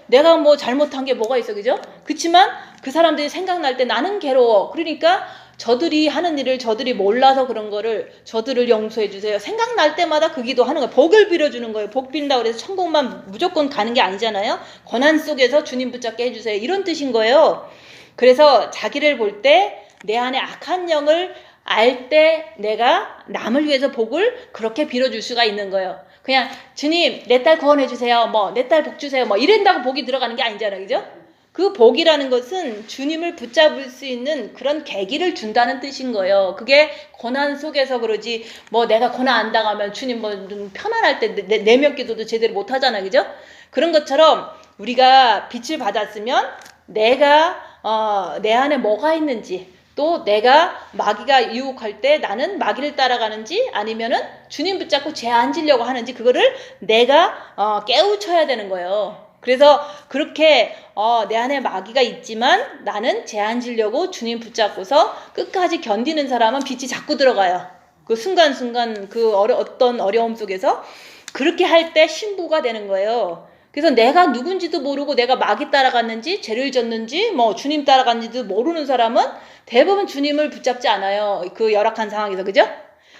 내가 잘못한 게 뭐가 있어. 그죠? 그치만 그 사람들이 생각날 때 나는 괴로워. 그러니까 저들이 하는 일을 저들이 몰라서 그런 거를 저들을 용서해 주세요. 생각날 때마다 그 기도하는 거예요. 복을 빌어주는 거예요. 복 빈다고 해서 천국만 무조건 가는 게 아니잖아요. 고난 속에서 주님 붙잡게 해주세요. 이런 뜻인 거예요. 그래서 자기를 볼 때 내 안에 악한 영을 알 때 내가 남을 위해서 복을 그렇게 빌어줄 수가 있는 거예요. 그냥 주님 내 딸 구원해 주세요. 내 딸 복 주세요. 이런다고 복이 들어가는 게 아니잖아요. 그죠? 그 복이라는 것은 주님을 붙잡을 수 있는 그런 계기를 준다는 뜻인 거예요. 그게 고난 속에서 그러지 내가 고난 안 당하면 주님 좀 편안할 때 내면 기도도 제대로 못 하잖아요. 그죠? 그런 것처럼 우리가 빛을 받았으면 내가 내 안에 뭐가 있는지 또 내가 마귀가 유혹할 때 나는 마귀를 따라가는지 아니면은 주님 붙잡고 죄 안 지려고 하는지 그거를 내가 깨우쳐야 되는 거예요. 그래서 그렇게 내 안에 마귀가 있지만 나는 죄 안 지려고 주님 붙잡고서 끝까지 견디는 사람은 빛이 자꾸 들어가요. 그 순간순간 어떤 어려움 속에서 그렇게 할 때 신부가 되는 거예요. 그래서 내가 누군지도 모르고 내가 마귀 따라갔는지 죄를 졌는지 주님 따라갔는지도 모르는 사람은 대부분 주님을 붙잡지 않아요. 그 열악한 상황에서. 그죠?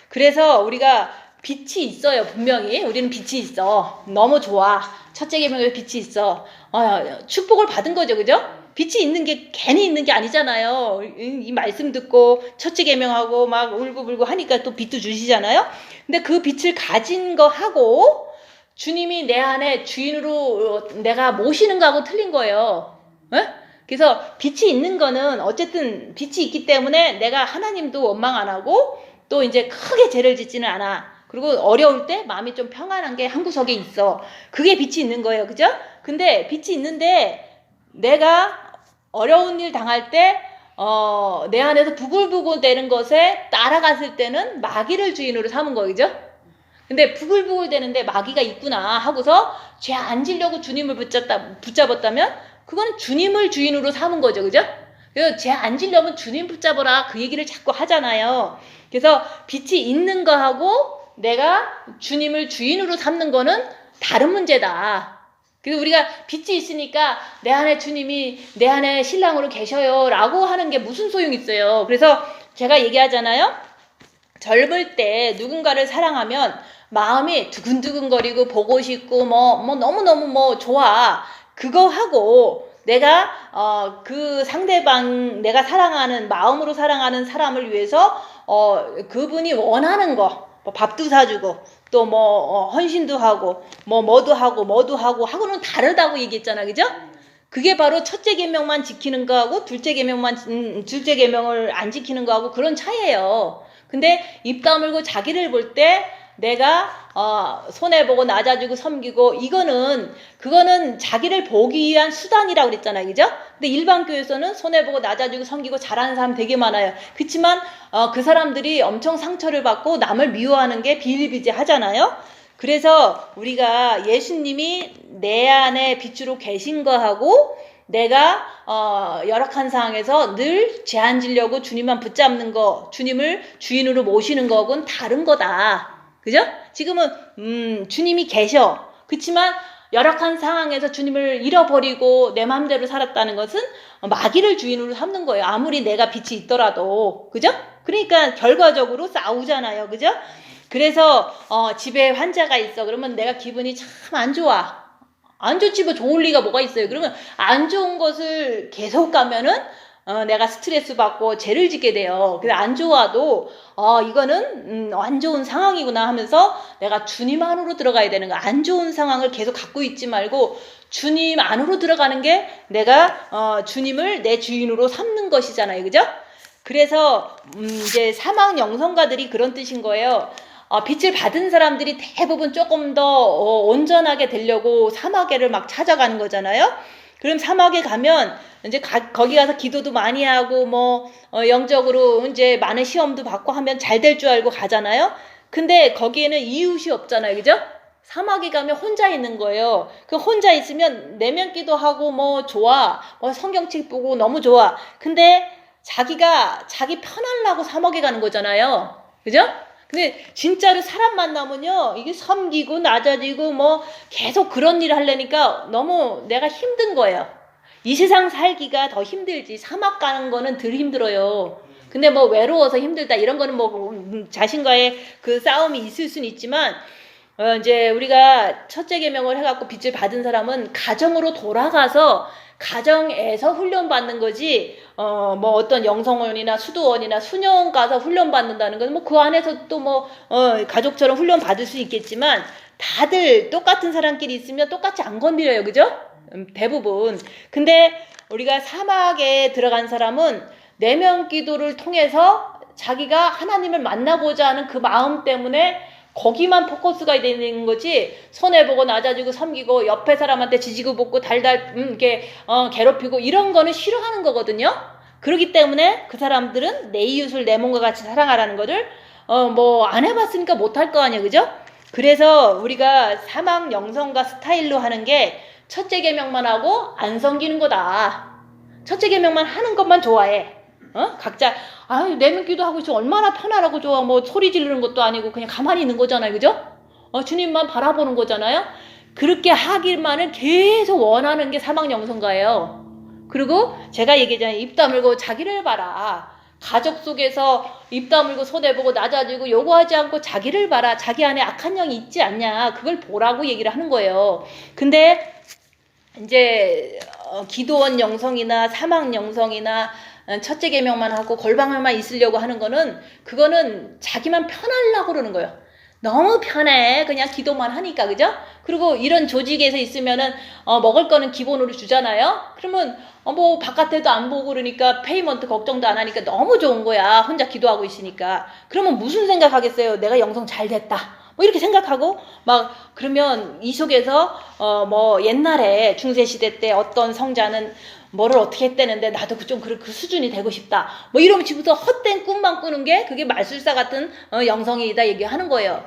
그래서 우리가 빛이 있어요. 분명히 우리는 빛이 있어. 너무 좋아. 첫째 계명에 빛이 있어. 축복을 받은 거죠. 그죠? 빛이 있는 게 괜히 있는 게 아니잖아요. 이 말씀 듣고 첫째 계명하고 막 울고불고 하니까 또 빛도 주시잖아요. 근데 그 빛을 가진 거 하고 주님이 내 안에 주인으로 내가 모시는 거하고 틀린 거예요. 에? 그래서 빛이 있는 거는 어쨌든 빛이 있기 때문에 내가 하나님도 원망 안 하고 또 이제 크게 죄를 짓지는 않아. 그리고 어려울 때 마음이 좀 평안한 게 한 구석에 있어. 그게 빛이 있는 거예요. 그죠? 근데 빛이 있는데 내가 어려운 일 당할 때 내 안에서 부글부글 되는 것에 따라갔을 때는 마귀를 주인으로 삼은 거죠. 그죠? 근데 부글부글 되는데 마귀가 있구나 하고서 죄 안 지려고 주님을 붙잡았다면 그거는 주님을 주인으로 삼은 거죠. 그죠? 그래서 죄 안 지려면 주님 붙잡아라 그 얘기를 자꾸 하잖아요. 그래서 빛이 있는 거하고 내가 주님을 주인으로 삼는 거는 다른 문제다. 그래서 우리가 빛이 있으니까 내 안에 주님이 내 안에 신랑으로 계셔요 라고 하는 게 무슨 소용이 있어요. 그래서 제가 얘기하잖아요. 젊을 때 누군가를 사랑하면 마음이 두근두근거리고 보고 싶고 뭐 너무너무 좋아. 그거 하고 내가 그 상대방 내가 사랑하는 마음으로 사랑하는 사람을 위해서 그분이 원하는 거 뭐 밥도 사주고 또 헌신도 하고 뭐도 하고 하고는 다르다고 얘기했잖아. 그죠? 그게 바로 첫째 계명만 지키는 거하고 둘째 계명을 안 지키는 거하고 그런 차이예요. 근데 입 다물고 자기를 볼 때 내가 손해보고 낮아지고 섬기고 그거는 자기를 보기 위한 수단이라고 그랬잖아요. 그죠? 근데 일반 교회에서는 손해보고 낮아지고 섬기고 잘하는 사람 되게 많아요. 그렇지만 그 사람들이 엄청 상처를 받고 남을 미워하는 게 비일비재하잖아요. 그래서 우리가 예수님이 내 안에 빛으로 계신 거하고 내가 열악한 상황에서 늘 죄 안 지려고 주님만 붙잡는 거, 주님을 주인으로 모시는 거하고는 다른 거다. 그죠? 지금은 주님이 계셔. 그렇지만 열악한 상황에서 주님을 잃어버리고 내 마음대로 살았다는 것은 마귀를 주인으로 삼는 거예요. 아무리 내가 빛이 있더라도. 그죠? 그러니까 결과적으로 싸우잖아요. 그죠? 그래서 집에 환자가 있어. 그러면 내가 기분이 참 안 좋아. 안 좋지 뭐 좋을 리가 뭐가 있어요. 그러면 안 좋은 것을 계속 가면은 내가 스트레스 받고 죄를 짓게 돼요. 그래서 안 좋아도 이거는 안 좋은 상황이구나 하면서 내가 주님 안으로 들어가야 되는 거야. 안 좋은 상황을 계속 갖고 있지 말고 주님 안으로 들어가는 게 내가 주님을 내 주인으로 삼는 것이잖아요. 그죠? 그래서 이제 사막 영성가들이 그런 뜻인 거예요. 빛을 받은 사람들이 대부분 조금 더 온전하게 되려고 사막에를 막 찾아가는 거잖아요. 그럼 사막에 가면 이제 거기 가서 기도도 많이 하고 영적으로 이제 많은 시험도 받고 하면 잘 될 줄 알고 가잖아요. 근데 거기에는 이웃이 없잖아요. 그죠? 사막에 가면 혼자 있는 거예요. 그 혼자 있으면 내면 기도하고 좋아. 성경책 보고 너무 좋아. 근데 자기 편하려고 사막에 가는 거잖아요. 그죠? 근데 진짜로 사람 만나면요 이게 섬기고 낮아지고 계속 그런 일을 하려니까 너무 내가 힘든 거예요. 이 세상 살기가 더 힘들지 사막 가는 거는 덜 힘들어요. 근데 외로워서 힘들다 이런 거는 자신과의 그 싸움이 있을 수는 있지만 이제 우리가 첫째 계명을 해갖고 빛을 받은 사람은 가정으로 돌아가서 가정에서 훈련받는 거지 어떤 영성원이나 수도원이나 수녀원 가서 훈련받는다는 건 그 안에서 또 가족처럼 훈련받을 수 있겠지만 다들 똑같은 사람끼리 있으면 똑같이 안 건드려요. 그죠? 대부분. 근데 우리가 사막에 들어간 사람은 내면 기도를 통해서 자기가 하나님을 만나고자 하는 그 마음 때문에 거기만 포커스가 되는 거지 손해보고 낮아지고 섬기고 옆에 사람한테 지지고 볶고 달달 이렇게 괴롭히고 이런 거는 싫어하는 거거든요. 그렇기 때문에 그 사람들은 내 이웃을 내 몸과 같이 사랑하라는 거를 안 해봤으니까 못할 거 아니에요. 그죠? 그래서 우리가 사막 영성가 스타일로 하는 게 첫째 계명만 하고 안 섬기는 거다. 첫째 계명만 하는 것만 좋아해. 각자 내면 기도하고 있어 얼마나 편안하고 좋아. 소리 지르는 것도 아니고 그냥 가만히 있는 거잖아요. 그죠? 주님만 바라보는 거잖아요. 그렇게 하기만을 계속 원하는 게 사막 영성가예요. 그리고 제가 얘기했잖아요. 입 다물고 자기를 봐라. 가족 속에서 입 다물고 손해보고 낮아지고 요구하지 않고 자기를 봐라. 자기 안에 악한 영이 있지 않냐. 그걸 보라고 얘기를 하는 거예요. 근데 이제 기도원 영성이나 사막 영성이나 첫째 계명만 하고 골방에만 있으려고 하는 거는 그거는 자기만 편하려고 그러는 거예요. 너무 편해. 그냥 기도만 하니까, 그죠? 그리고 이런 조직에서 있으면은, 먹을 거는 기본으로 주잖아요? 그러면, 뭐, 바깥에도 안 보고 그러니까 페이먼트 걱정도 안 하니까 너무 좋은 거야. 혼자 기도하고 있으니까. 그러면 무슨 생각하겠어요? 내가 영성 잘 됐다. 뭐 이렇게 생각하고, 그러면 이 속에서, 뭐, 옛날에 중세시대 때 어떤 성자는 뭐를 어떻게 했다는데 나도 그 수준이 되고 싶다. 뭐 이러면 지금부터 헛된 꿈만 꾸는 게 그게 말술사 같은 영성이다 얘기하는 거예요.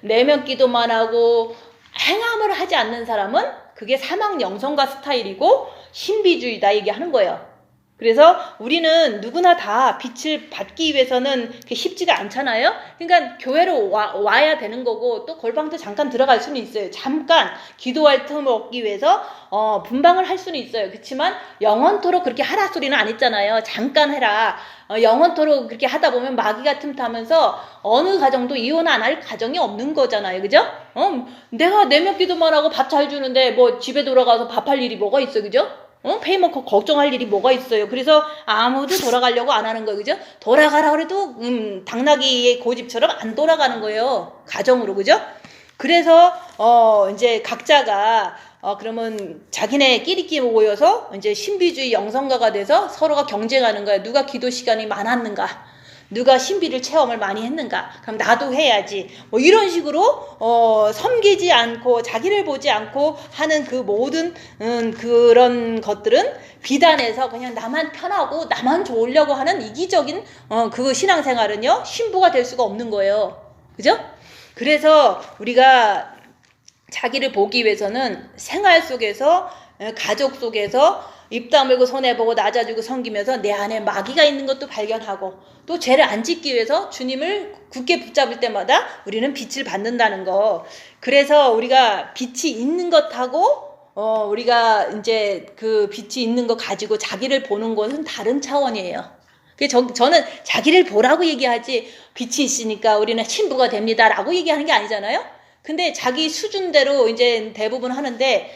내면 기도만 하고 행함을 하지 않는 사람은 그게 사막 영성가 스타일이고 신비주의다 얘기하는 거예요. 그래서 우리는 누구나 다 빛을 받기 위해서는 쉽지가 않잖아요. 그러니까 교회로 와야 되는 거고 또 골방도 잠깐 들어갈 수는 있어요. 잠깐 기도할 틈을 얻기 위해서 분방을 할 수는 있어요. 그렇지만 영원토록 그렇게 하라 소리는 안 했잖아요. 잠깐 해라. 영원토록 그렇게 하다 보면 마귀가 틈타면서 어느 가정도 이혼 안 할 가정이 없는 거잖아요. 그죠? 내가 내면 기도만 하고 밥 잘 주는데 뭐 집에 돌아가서 밥할 일이 뭐가 있어. 그죠? 페이먼트 걱정할 일이 뭐가 있어요. 그래서 아무도 돌아가려고 안 하는 거예요. 그죠? 돌아가라 그래도 당나귀의 고집처럼 안 돌아가는 거예요. 가정으로. 그죠? 그래서 이제 각자가 그러면 자기네끼리끼리 모여서 이제 신비주의 영성가가 돼서 서로가 경쟁하는 거야. 누가 기도 시간이 많았는가? 누가 신비를 체험을 많이 했는가? 그럼 나도 해야지. 뭐 이런 식으로 섬기지 않고 자기를 보지 않고 하는 그 모든 그런 것들은 비단에서 그냥 나만 편하고 나만 좋으려고 하는 이기적인 그 신앙생활은요 신부가 될 수가 없는 거예요. 그죠? 그래서 우리가 자기를 보기 위해서는 생활 속에서 가족 속에서 입 다물고 손해보고 낮아지고 섬기면서 내 안에 마귀가 있는 것도 발견하고 또 죄를 안 짓기 위해서 주님을 굳게 붙잡을 때마다 우리는 빛을 받는다는 거. 그래서 우리가 빛이 있는 것하고 우리가 이제 그 빛이 있는 거 가지고 자기를 보는 것은 다른 차원이에요. 저는 자기를 보라고 얘기하지 빛이 있으니까 우리는 신부가 됩니다 라고 얘기하는 게 아니잖아요. 근데 자기 수준대로 이제 대부분 하는데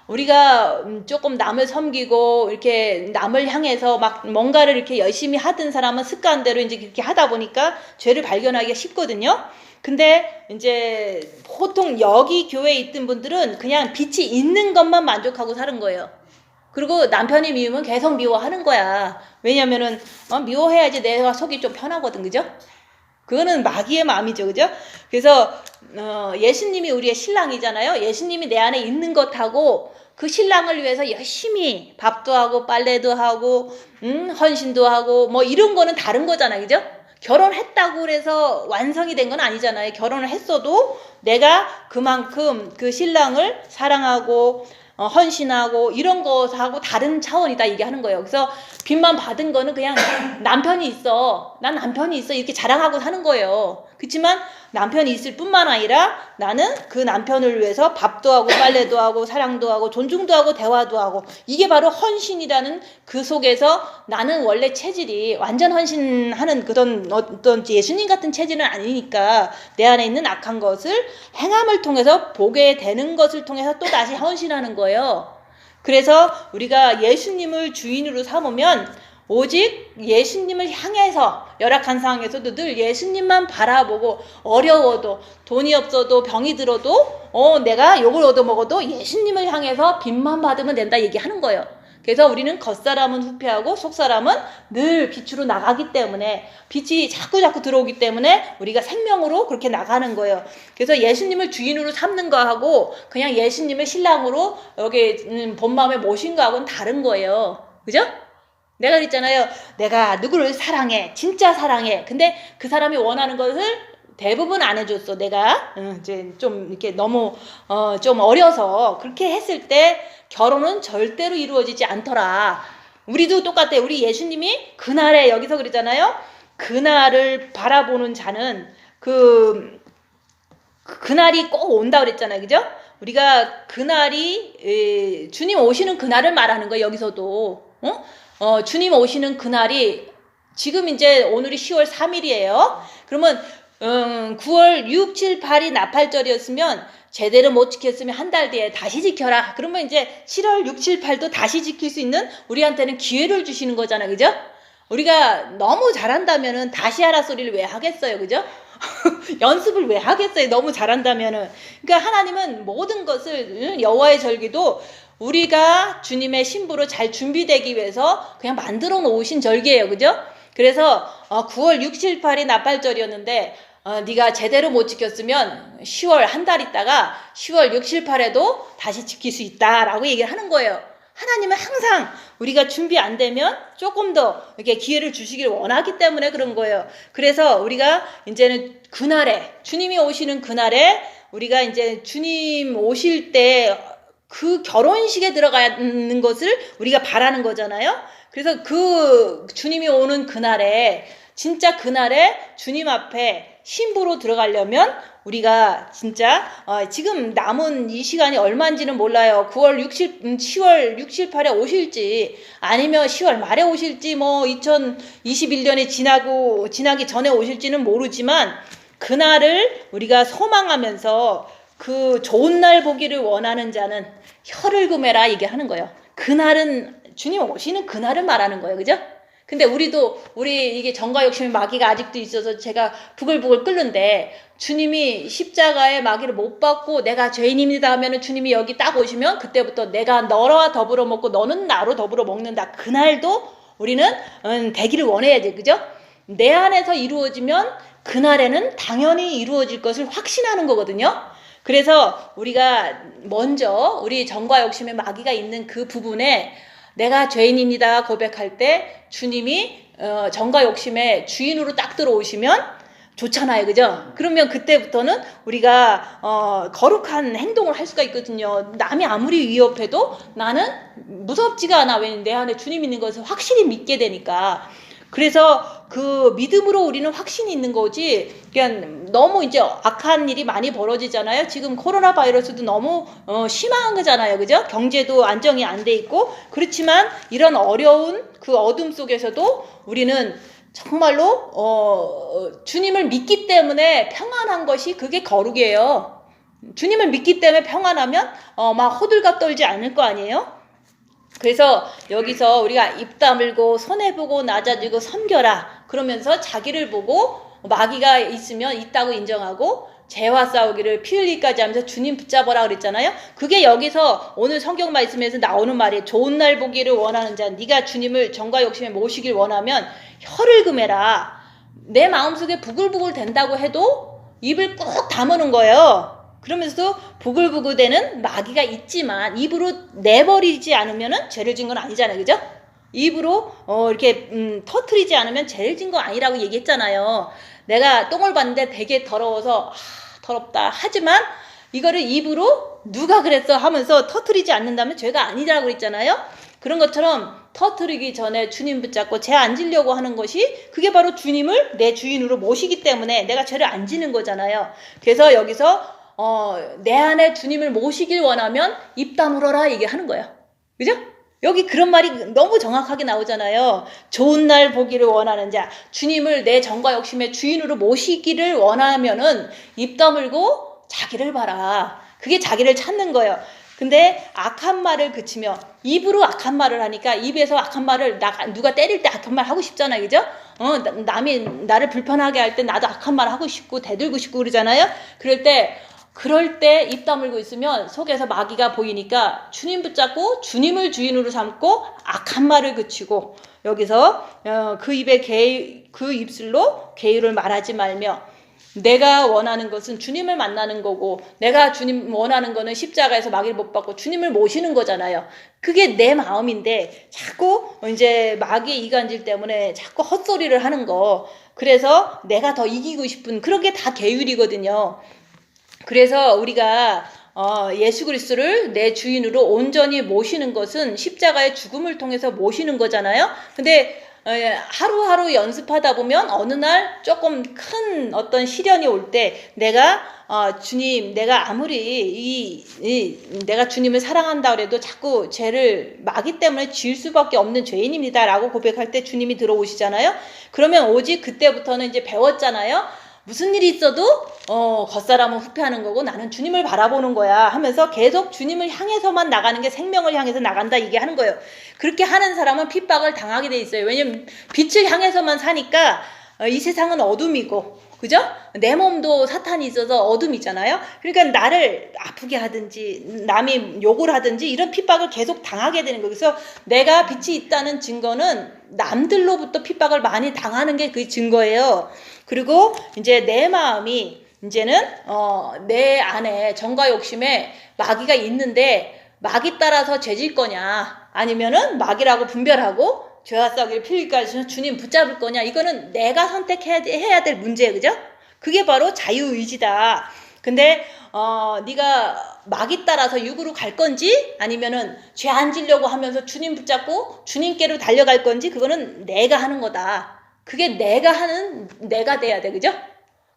우리가 조금 남을 섬기고 이렇게 남을 향해서 막 뭔가를 이렇게 열심히 하던 사람은 습관대로 이제 그렇게 하다 보니까 죄를 발견하기가 쉽거든요. 근데 이제 보통 여기 교회에 있던 분들은 그냥 빛이 있는 것만 만족하고 사는 거예요. 그리고 남편이 미우면 계속 미워하는 거야. 왜냐면은 미워해야지 내가 속이 좀 편하거든. 그죠? 그거는 마귀의 마음이죠. 그죠? 그래서 예수님이 우리의 신랑이잖아요. 예수님이 내 안에 있는 것하고 그 신랑을 위해서 열심히 밥도 하고 빨래도 하고 헌신도 하고 뭐 이런 거는 다른 거잖아요. 그죠? 결혼했다고 그래서 완성이 된 건 아니잖아요. 결혼을 했어도 내가 그만큼 그 신랑을 사랑하고 헌신하고 이런 것하고 다른 차원이다 얘기하는 거예요. 그래서 빚만 받은 거는 그냥 남편이 있어. 난 남편이 있어. 이렇게 자랑하고 사는 거예요. 그렇지만 남편이 있을 뿐만 아니라 나는 그 남편을 위해서 밥도 하고 빨래도 하고 사랑도 하고 존중도 하고 대화도 하고 이게 바로 헌신이라는 그 속에서 나는 원래 체질이 완전 헌신하는 그런 어떤 예수님 같은 체질은 아니니까 내 안에 있는 악한 것을 행함을 통해서 보게 되는 것을 통해서 또 다시 헌신하는 거예요. 그래서 우리가 예수님을 주인으로 삼으면 오직 예수님을 향해서 열악한 상황에서도 늘 예수님만 바라보고 어려워도 돈이 없어도 병이 들어도 내가 욕을 얻어먹어도 예수님을 향해서 빚만 받으면 된다 얘기하는 거예요. 그래서 우리는 겉사람은 후패하고 속사람은 늘 빛으로 나가기 때문에 빛이 자꾸 들어오기 때문에 우리가 생명으로 그렇게 나가는 거예요. 그래서 예수님을 주인으로 삼는 거하고 그냥 예수님을 신랑으로 여기 본마음에 모신 거하고는 다른 거예요. 그죠? 내가 그랬잖아요. 내가 누구를 사랑해. 진짜 사랑해. 근데 그 사람이 원하는 것을 대부분 안 해줬어. 내가 이제 좀 이렇게 너무 좀 어려서 그렇게 했을 때 결혼은 절대로 이루어지지 않더라. 우리도 똑같아. 우리 예수님이 그날에 여기서 그러잖아요. 그날을 바라보는 자는 그날이 꼭 온다 그랬잖아요. 그죠? 우리가 그날이 주님 오시는 그날을 말하는 거예요. 여기서도 주님 오시는 그날이 지금 이제 오늘이 10월 3일이에요. 그러면 9월 6, 7, 8이 나팔절이었으면 제대로 못 지켰으면 한 달 뒤에 다시 지켜라. 그러면 이제 7월 6, 7, 8도 다시 지킬 수 있는 우리한테는 기회를 주시는 거잖아요. 그죠? 우리가 너무 잘한다면은 다시 하라 소리를 왜 하겠어요. 그죠? 연습을 왜 하겠어요? 너무 잘한다면은. 그러니까 하나님은 모든 것을 여호와의 절기도 우리가 주님의 신부로 잘 준비되기 위해서 그냥 만들어 놓으신 절기예요. 그죠? 그래서 9월 6, 7, 8이 나팔절이었는데 네가 제대로 못 지켰으면 10월 한 달 있다가 10월 6, 7, 8에도 다시 지킬 수 있다라고 얘기를 하는 거예요. 하나님은 항상 우리가 준비 안 되면 조금 더 이렇게 기회를 주시길 원하기 때문에 그런 거예요. 그래서 우리가 이제는 그날에, 주님이 오시는 그날에 우리가 이제 주님 오실 때 그 결혼식에 들어가는 것을 우리가 바라는 거잖아요. 그래서 그 주님이 오는 그날에, 진짜 그날에 주님 앞에 신부로 들어가려면 우리가 진짜 지금 남은 이 시간이 얼마인지는 몰라요. 10월 6, 7, 8에 오실지 아니면 10월 말에 오실지 뭐 2021년이 지나기 전에 오실지는 모르지만 그날을 우리가 소망하면서 그 좋은 날 보기를 원하는 자는 혀를 금해라 얘기하는 거예요. 그날은 주님 오시는 그날을 말하는 거예요. 그죠? 근데 우리 이게 정과 욕심의 마귀가 아직도 있어서 제가 부글부글 끓는데, 주님이 십자가의 마귀를 못 받고 내가 죄인입니다 하면은 주님이 여기 딱 오시면 그때부터 내가 너와 더불어 먹고 너는 나로 더불어 먹는다. 그날도 우리는 되기를 원해야지. 그죠? 내 안에서 이루어지면 그날에는 당연히 이루어질 것을 확신하는 거거든요. 그래서 우리가 먼저 우리 정과 욕심의 마귀가 있는 그 부분에 내가 죄인입니다 고백할 때 주님이 정과 욕심의 주인으로 딱 들어오시면 좋잖아요. 그죠? 그러면 그때부터는 우리가 거룩한 행동을 할 수가 있거든요. 남이 아무리 위협해도 나는 무섭지가 않아. 왜냐면 내 안에 주님 있는 것을 확실히 믿게 되니까. 그래서 그 믿음으로 우리는 확신이 있는 거지, 그냥 너무 이제 악한 일이 많이 벌어지잖아요. 지금 코로나 바이러스도 너무 심한 거잖아요. 그죠? 경제도 안정이 안 돼 있고. 그렇지만 이런 어려운 그 어둠 속에서도 우리는 정말로 주님을 믿기 때문에 평안한 것이 그게 거룩이에요. 주님을 믿기 때문에 평안하면 막 호들갑 떨지 않을 거 아니에요? 그래서 여기서 우리가 입 다물고 손해보고 낮아지고 섬겨라 그러면서 자기를 보고 마귀가 있다고 인정하고 죄와 싸우기를 피 흘리기까지 하면서 주님 붙잡아라 그랬잖아요. 그게 여기서 오늘 성경 말씀에서 나오는 말이에요. 좋은 날 보기를 원하는 자, 네가 주님을 정과 욕심에 모시길 원하면 혀를 금해라. 내 마음속에 부글부글 된다고 해도 입을 꼭 다무는 거예요. 그러면서도 부글부글 되는 마귀가 있지만 입으로 내버리지 않으면은 죄를 진 건 아니잖아요. 그죠? 입으로 이렇게 터트리지 않으면 죄를 진 건 아니라고 얘기했잖아요. 내가 똥을 봤는데 되게 더러워서 더럽다 하지만 이거를 입으로 누가 그랬어 하면서 터트리지 않는다면 죄가 아니라고 그랬잖아요. 그런 것처럼 터트리기 전에 주님 붙잡고 죄 안 지려고 하는 것이 그게 바로 주님을 내 주인으로 모시기 때문에 내가 죄를 안 지는 거잖아요. 그래서 여기서 내 안에 주님을 모시길 원하면 입 다물어라 얘기하는 거예요. 그죠? 여기 그런 말이 너무 정확하게 나오잖아요. 좋은 날 보기를 원하는 자, 주님을 내 정과 욕심의 주인으로 모시기를 원하면은 입 다물고 자기를 봐라. 그게 자기를 찾는 거예요. 근데 악한 말을 그치며 입으로 악한 말을 하니까 입에서 악한 말을 누가 때릴 때 악한 말 하고 싶잖아요. 그죠? 남이 나를 불편하게 할 때 나도 악한 말 하고 싶고 대들고 싶고 그러잖아요. 그럴 때 입 다물고 있으면 속에서 마귀가 보이니까 주님 붙잡고 주님을 주인으로 삼고 악한 말을 그치고 여기서 그 입술로 계율을 말하지 말며 내가 원하는 것은 주님을 만나는 거고 내가 주님 원하는 거는 십자가에서 마귀를 못 받고 주님을 모시는 거잖아요. 그게 내 마음인데 자꾸 이제 마귀의 이간질 때문에 자꾸 헛소리를 하는 거. 그래서 내가 더 이기고 싶은 그런 게 다 계율이거든요. 그래서 우리가 예수 그리스도를 내 주인으로 온전히 모시는 것은 십자가의 죽음을 통해서 모시는 거잖아요. 근데 하루하루 연습하다 보면 어느 날 조금 큰 어떤 시련이 올 때 내가 주님, 내가 아무리 내가 주님을 사랑한다 그래도 자꾸 죄를 마귀 때문에 지을 수밖에 없는 죄인입니다 라고 고백할 때 주님이 들어오시잖아요. 그러면 오직 그때부터는 이제 배웠잖아요. 무슨 일이 있어도 겉사람은 후패하는 거고 나는 주님을 바라보는 거야 하면서 계속 주님을 향해서만 나가는 게 생명을 향해서 나간다 이게 하는 거예요. 그렇게 하는 사람은 핍박을 당하게 돼 있어요. 왜냐면 빛을 향해서만 사니까 이 세상은 어둠이고 그죠? 내 몸도 사탄이 있어서 어둠이잖아요. 그러니까 나를 아프게 하든지 남이 욕을 하든지 이런 핍박을 계속 당하게 되는 거예요. 그래서 내가 빛이 있다는 증거는 남들로부터 핍박을 많이 당하는 게 그 증거예요. 그리고 이제 내 마음이 이제는 내 안에 정과 욕심에 마귀가 있는데 마귀 따라서 죄질 거냐 아니면은 마귀라고 분별하고 죄와 썩일 필까지 주님 붙잡을 거냐, 이거는 내가 선택해야 될 문제예요. 그죠? 그게 바로 자유의지다. 근데 네가 마귀 따라서 육으로 갈 건지 아니면은 죄 안 지려고 하면서 주님 붙잡고 주님께로 달려갈 건지, 그거는 내가 하는 거다. 그게 내가 하는 내가 돼야 돼. 그죠?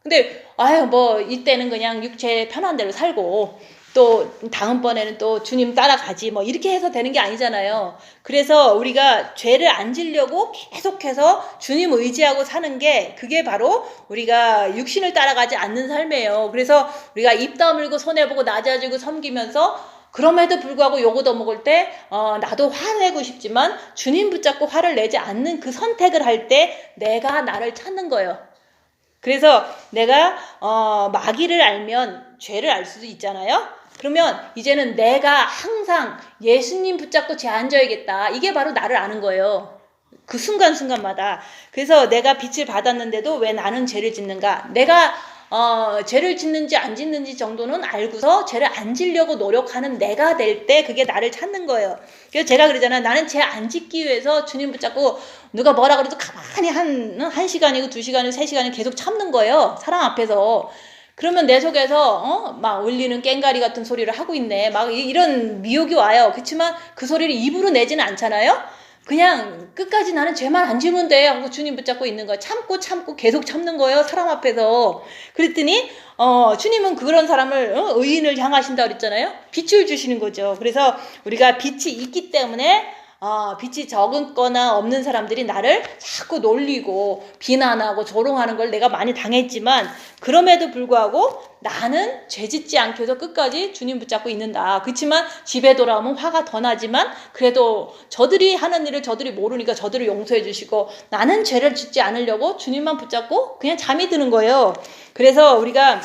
근데 뭐 이때는 그냥 육체 편한 대로 살고 또 다음번에는 또 주님 따라가지 뭐 이렇게 해서 되는 게 아니잖아요. 그래서 우리가 죄를 안 지려고 계속해서 주님 의지하고 사는 게, 그게 바로 우리가 육신을 따라가지 않는 삶이에요. 그래서 우리가 입 다물고 손해보고 낮아지고 섬기면서 그럼에도 불구하고 욕 얻어먹을 때 나도 화내고 싶지만 주님 붙잡고 화를 내지 않는 그 선택을 할 때 내가 나를 찾는 거예요. 그래서 내가 마귀를 알면 죄를 알 수도 있잖아요. 그러면 이제는 내가 항상 예수님 붙잡고 죄 안 져야겠다. 이게 바로 나를 아는 거예요. 그 순간순간마다. 그래서 내가 빛을 받았는데도 왜 나는 죄를 짓는가? 내가 죄를 짓는지 안 짓는지 정도는 알고서 죄를 안 지려고 노력하는 내가 될 때 그게 나를 찾는 거예요. 그래서 제가 그러잖아요. 나는 죄 안 짓기 위해서 주님 붙잡고 누가 뭐라 그래도 가만히 한 시간이고 2시간이고 3시간이고 계속 참는 거예요. 사람 앞에서. 그러면 내 속에서 막 울리는 꽹가리 같은 소리를 하고 있네. 막 이런 미혹이 와요. 그렇지만 그 소리를 입으로 내지는 않잖아요. 그냥 끝까지 나는 죄만 안 지면 돼 하고 주님 붙잡고 있는 거예요. 참고 계속 참는 거예요. 사람 앞에서. 그랬더니 주님은 그런 사람을 의인을 향하신다 그랬잖아요. 빛을 주시는 거죠. 그래서 우리가 빛이 있기 때문에 빛이 적거나 없는 사람들이 나를 자꾸 놀리고 비난하고 조롱하는 걸 내가 많이 당했지만, 그럼에도 불구하고 나는 죄짓지 않게 해서 끝까지 주님 붙잡고 있는다. 그렇지만 집에 돌아오면 화가 더 나지만 그래도 저들이 하는 일을 저들이 모르니까 저들을 용서해 주시고 나는 죄를 짓지 않으려고 주님만 붙잡고 그냥 잠이 드는 거예요. 그래서 우리가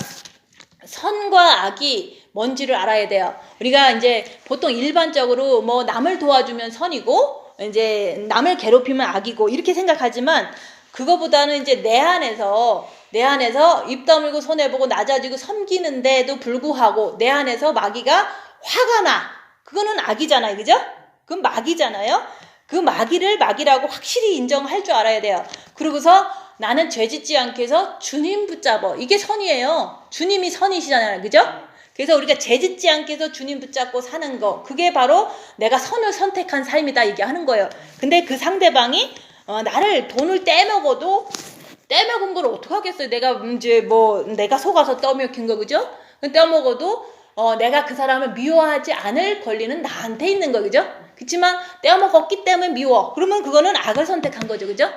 선과 악이 뭔지를 알아야 돼요. 우리가 이제 보통 일반적으로 뭐 남을 도와주면 선이고 이제 남을 괴롭히면 악이고 이렇게 생각하지만, 그거보다는 이제 내 안에서 입 다물고 손해보고 낮아지고 섬기는데도 불구하고 내 안에서 마귀가 화가 나. 그거는 악이잖아요. 그죠? 그건 마귀잖아요. 그 마귀를 마귀라고 확실히 인정할 줄 알아야 돼요. 그러고서 나는 죄짓지 않게 해서 주님 붙잡어. 이게 선이에요. 주님이 선이시잖아요. 그죠? 그래서 우리가 죄짓지 않게 해서 주님 붙잡고 사는 거, 그게 바로 내가 선을 선택한 삶이다 이게 하는 거예요. 근데 그 상대방이 나를 돈을 떼먹어도, 떼먹은 걸 어떡하겠어요. 내가 이제 내가 속아서 떠먹힌 거. 그죠? 떼먹어도 내가 그 사람을 미워하지 않을 권리는 나한테 있는 거. 그죠? 그렇지만 떼먹었기 때문에 미워. 그러면 그거는 악을 선택한 거죠. 그죠?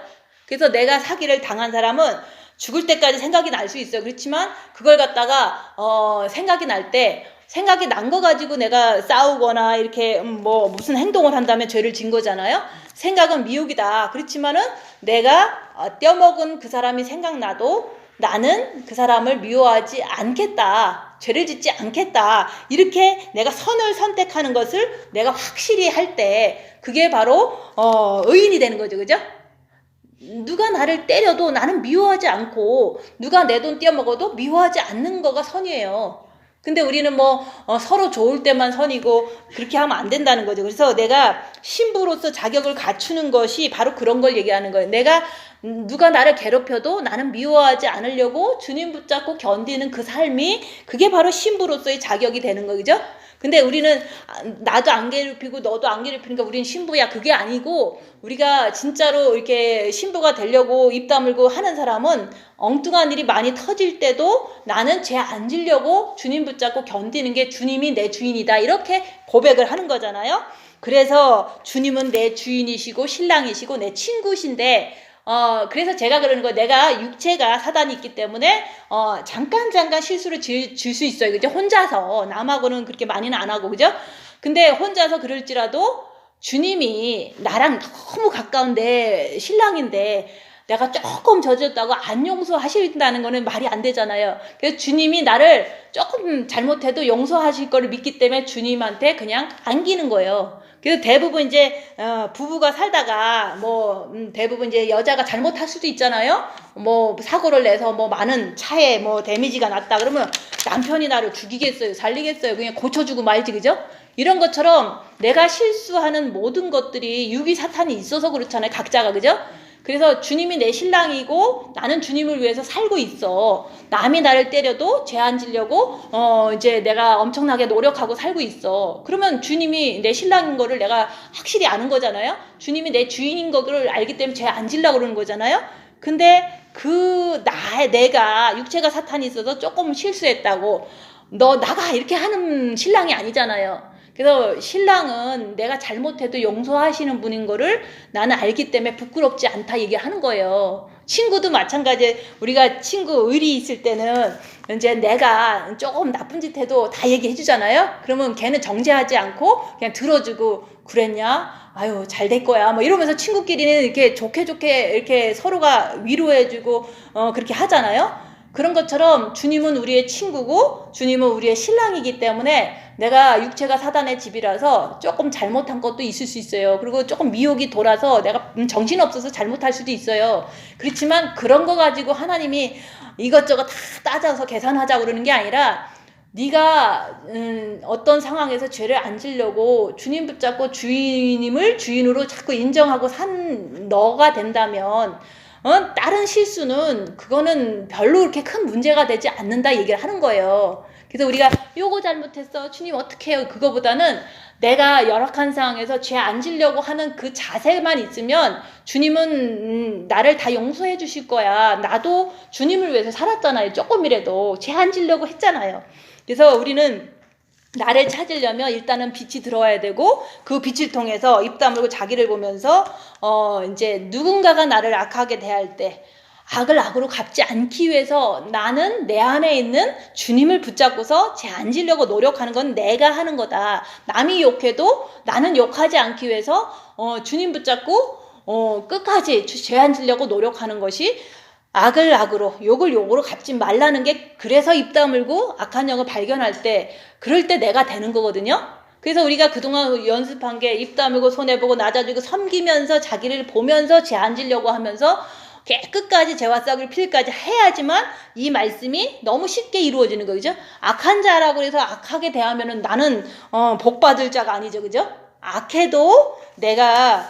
그래서 내가 사기를 당한 사람은 죽을 때까지 생각이 날 수 있어요. 그렇지만 그걸 갖다가 생각이 난 거 가지고 내가 싸우거나 이렇게 무슨 행동을 한다면 죄를 진 거잖아요. 생각은 미혹이다. 그렇지만은 내가 떼어먹은 그 사람이 생각나도 나는 그 사람을 미워하지 않겠다. 죄를 짓지 않겠다. 이렇게 내가 선을 선택하는 것을 내가 확실히 할 때 그게 바로 의인이 되는 거죠. 그죠? 누가 나를 때려도 나는 미워하지 않고 누가 내 돈 떼어먹어도 미워하지 않는 거가 선이에요. 근데 우리는 서로 좋을 때만 선이고 그렇게 하면 안 된다는 거죠. 그래서 내가 신부로서 자격을 갖추는 것이 바로 그런 걸 얘기하는 거예요. 내가 누가 나를 괴롭혀도 나는 미워하지 않으려고 주님 붙잡고 견디는 그 삶이, 그게 바로 신부로서의 자격이 되는 거죠. 근데 우리는 나도 안 괴롭히고 너도 안 괴롭히니까 우린 신부야, 그게 아니고, 우리가 진짜로 이렇게 신부가 되려고 입 다물고 하는 사람은 엉뚱한 일이 많이 터질 때도 나는 죄 안 지려고 주님 붙잡고 견디는 게 주님이 내 주인이다, 이렇게 고백을 하는 거잖아요. 그래서 주님은 내 주인이시고 신랑이시고 내 친구신데, 그래서 제가 그러는 거예요. 내가 육체가 사단이 있기 때문에 잠깐 실수를 질 수 있어요. 그죠? 혼자서. 남하고는 그렇게 많이는 안 하고. 그죠? 근데 혼자서 그럴지라도 주님이 나랑 너무 가까운데 신랑인데 내가 조금 저질렀다고 안 용서하신다는 거는 말이 안 되잖아요. 그래서 주님이 나를 조금 잘못해도 용서하실 거를 믿기 때문에 주님한테 그냥 안기는 거예요. 그래서 대부분 이제 부부가 살다가 뭐 대부분 이제 여자가 잘못할 수도 있잖아요. 뭐 사고를 내서 뭐 많은 차에 뭐 데미지가 났다 그러면 남편이 나를 죽이겠어요, 살리겠어요? 그냥 고쳐주고 말지, 그죠? 이런 것처럼 내가 실수하는 모든 것들이 유기 사탄이 있어서 그렇잖아요, 각자가, 그죠? 그래서 주님이 내 신랑이고 나는 주님을 위해서 살고 있어. 남이 나를 때려도 죄 안 지려고 이제 내가 엄청나게 노력하고 살고 있어. 그러면 주님이 내 신랑인 거를 내가 확실히 아는 거잖아요. 주님이 내 주인인 거를 알기 때문에 죄 안 지려고 그러는 거잖아요. 근데 내가 육체가 사탄이 있어서 조금 실수했다고 너 나가 이렇게 하는 신랑이 아니잖아요. 그래서 신랑은 내가 잘못해도 용서하시는 분인 거를 나는 알기 때문에 부끄럽지 않다 얘기하는 거예요. 친구도 마찬가지. 우리가 친구 의리 있을 때는 이제 내가 조금 나쁜 짓 해도 다 얘기해 주잖아요. 그러면 걔는 정죄하지 않고 그냥 들어주고 그랬냐? 아유 잘 될 거야 뭐 이러면서 친구끼리는 이렇게 좋게 이렇게 서로가 위로해주고 그렇게 하잖아요. 그런 것처럼 주님은 우리의 친구고 주님은 우리의 신랑이기 때문에 내가 육체가 사단의 집이라서 조금 잘못한 것도 있을 수 있어요. 그리고 조금 미혹이 돌아서 내가 정신없어서 잘못할 수도 있어요. 그렇지만 그런 거 가지고 하나님이 이것저것 다 따져서 계산하자고 그러는 게 아니라 네가 어떤 상황에서 죄를 안 지려고 주님 붙잡고 주님을 주인으로 자꾸 인정하고 산 너가 된다면 다른 실수는 그거는 별로 그렇게 큰 문제가 되지 않는다 얘기를 하는 거예요. 그래서 우리가 요거 잘못했어 주님 어떻게 해요 그거보다는 내가 열악한 상황에서 죄 안 지려고 하는 그 자세만 있으면 주님은 나를 다 용서해 주실 거야. 나도 주님을 위해서 살았잖아요. 조금이라도 죄 안 지려고 했잖아요. 그래서 우리는 나를 찾으려면 일단은 빛이 들어와야 되고 그 빛을 통해서 입 다물고 자기를 보면서 이제 누군가가 나를 악하게 대할 때 악을 악으로 갚지 않기 위해서 나는 내 안에 있는 주님을 붙잡고서 죄 안 지려고 노력하는 건 내가 하는 거다. 남이 욕해도 나는 욕하지 않기 위해서 주님 붙잡고 끝까지 죄 안 지려고 노력하는 것이 악을 악으로 욕을 욕으로 갚지 말라는 게 그래서 입 다물고 악한 영을 발견할 때 그럴 때 내가 되는 거거든요. 그래서 우리가 그동안 연습한 게 입 다물고 손해보고 낮아지고 섬기면서 자기를 보면서 죄 안 지려고 하면서 끝까지 죄와 싹을 필까지 해야지만 이 말씀이 너무 쉽게 이루어지는 거죠. 악한 자라고 해서 악하게 대하면은 나는 복 받을 자가 아니죠, 그죠? 악해도 내가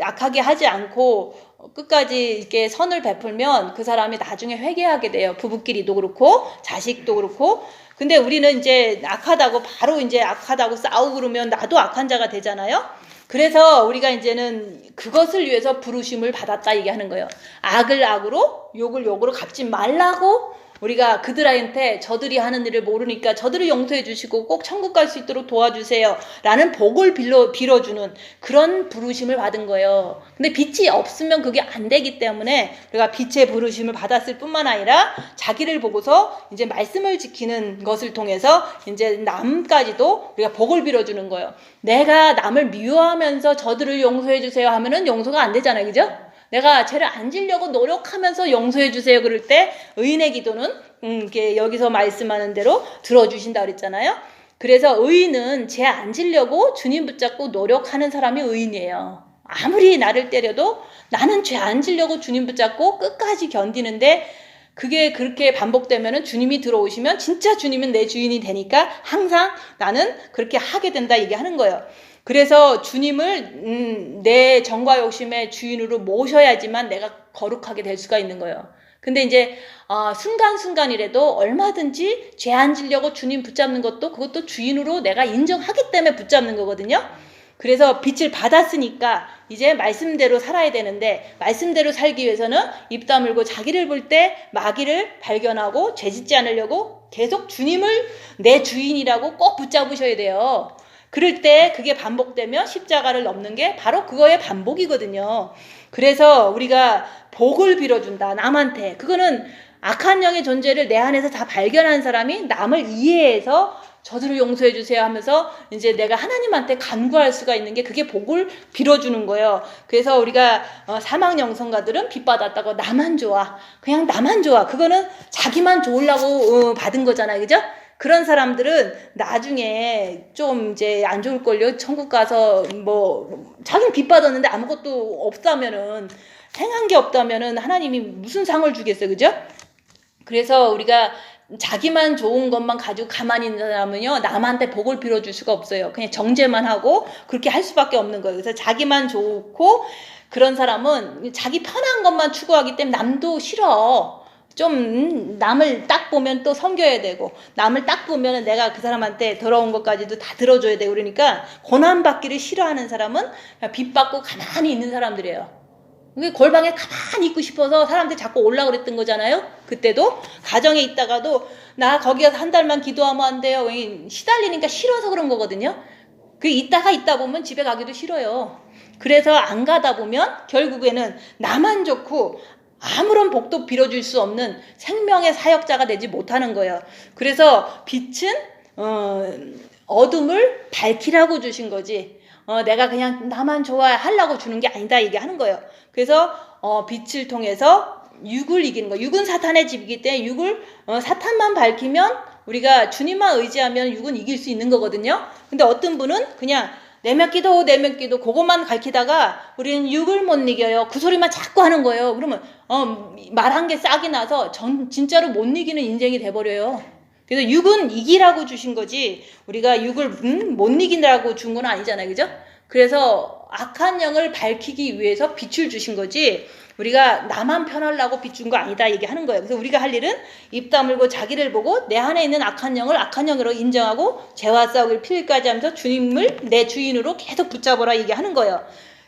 악하게 하지 않고 끝까지 이렇게 선을 베풀면 그 사람이 나중에 회개하게 돼요. 부부끼리도 그렇고 자식도 그렇고. 근데 우리는 이제 악하다고 바로 이제 악하다고 싸우고 그러면 나도 악한 자가 되잖아요. 그래서 우리가 이제는 그것을 위해서 부르심을 받았다 얘기하는 거예요. 악을 악으로 욕을 욕으로 갚지 말라고 우리가 그들한테 저들이 하는 일을 모르니까 저들을 용서해 주시고 꼭 천국 갈 수 있도록 도와주세요 라는 복을 빌어주는 그런 부르심을 받은 거예요. 근데 빛이 없으면 그게 안 되기 때문에 우리가 빛의 부르심을 받았을 뿐만 아니라 자기를 보고서 이제 말씀을 지키는 것을 통해서 이제 남까지도 우리가 복을 빌어주는 거예요. 내가 남을 미워하면서 저들을 용서해 주세요 하면은 용서가 안 되잖아요, 그죠? 내가 죄를 안 지려고 노력하면서 용서해 주세요 그럴 때 의인의 기도는 이렇게 여기서 말씀하는 대로 들어주신다 그랬잖아요. 그래서 의인은 죄 안 지려고 주님 붙잡고 노력하는 사람이 의인이에요. 아무리 나를 때려도 나는 죄 안 지려고 주님 붙잡고 끝까지 견디는데 그게 그렇게 반복되면은 주님이 들어오시면 진짜 주님은 내 주인이 되니까 항상 나는 그렇게 하게 된다 얘기하는 거예요. 그래서 주님을 내 정과 욕심의 주인으로 모셔야지만 내가 거룩하게 될 수가 있는 거예요. 근데 이제 순간순간이라도 얼마든지 죄 안 지려고 주님 붙잡는 것도 그것도 주인으로 내가 인정하기 때문에 붙잡는 거거든요. 그래서 빛을 받았으니까 이제 말씀대로 살아야 되는데 말씀대로 살기 위해서는 입 다물고 자기를 볼 때 마귀를 발견하고 죄짓지 않으려고 계속 주님을 내 주인이라고 꼭 붙잡으셔야 돼요. 그럴 때 그게 반복되면 십자가를 넘는 게 바로 그거의 반복이거든요. 그래서 우리가 복을 빌어준다 남한테. 그거는 악한 영의 존재를 내 안에서 다 발견한 사람이 남을 이해해서 저들을 용서해 주세요 하면서 이제 내가 하나님한테 간구할 수가 있는 게 그게 복을 빌어주는 거예요. 그래서 우리가 사막 영성가들은 빚 받았다고 나만 좋아, 그냥 나만 좋아, 그거는 자기만 좋으려고 받은 거잖아요, 그죠? 그런 사람들은 나중에 좀 이제 안 좋을걸요. 천국 가서 뭐 자기는 빚 받았는데 아무것도 없다면은, 행한 게 없다면은 하나님이 무슨 상을 주겠어요, 그죠? 그래서 우리가 자기만 좋은 것만 가지고 가만히 있는 사람은요, 남한테 복을 빌어줄 수가 없어요. 그냥 정죄만 하고 그렇게 할 수밖에 없는 거예요. 그래서 자기만 좋고 그런 사람은 자기 편한 것만 추구하기 때문에 남도 싫어. 좀 남을 딱 보면 또 섬겨야 되고, 남을 딱 보면 내가 그 사람한테 더러운 것까지도 다 들어줘야 되고, 그러니까 고난받기를 싫어하는 사람은 빚 받고 가만히 있는 사람들이에요. 골방에 가만히 있고 싶어서 사람들이 자꾸 오려고 그랬던 거잖아요. 그때도 가정에 있다가도 나 거기 가서 한 달만 기도하면 안 돼요. 시달리니까 싫어서 그런 거거든요. 그 있다 보면 집에 가기도 싫어요. 그래서 안 가다 보면 결국에는 나만 좋고 아무런 복도 빌어줄 수 없는 생명의 사역자가 되지 못하는 거예요. 그래서 빛은 어둠을 밝히라고 주신 거지, 내가 그냥 나만 좋아하려고 주는 게 아니다 얘기하는 거예요. 그래서 빛을 통해서 육을 이기는 거예요. 육은 사탄의 집이기 때문에 육을 사탄만 밝히면, 우리가 주님만 의지하면 육은 이길 수 있는 거거든요. 근데 어떤 분은 그냥 내면 기도 그것만 가르치다가 우리는 육을 못 이겨요. 그 소리만 자꾸 하는 거예요. 그러면 말한 게 싹이 나서 진짜로 못 이기는 인생이 돼버려요. 그래서 육은 이기라고 주신 거지, 우리가 육을 못 이긴다고 준 건 아니잖아요, 그죠? 그래서 악한 영을 밝히기 위해서 빛을 주신 거지, 우리가 나만 편하려고 비춘 거 아니다 얘기하는 거예요. 그래서 우리가 할 일은 입 다물고 자기를 보고 내 안에 있는 악한 영을 악한 영으로 인정하고 죄와 싸우기를 필까지 하면서 주님을 내 주인으로 계속 붙잡아라 얘기하는 거예요.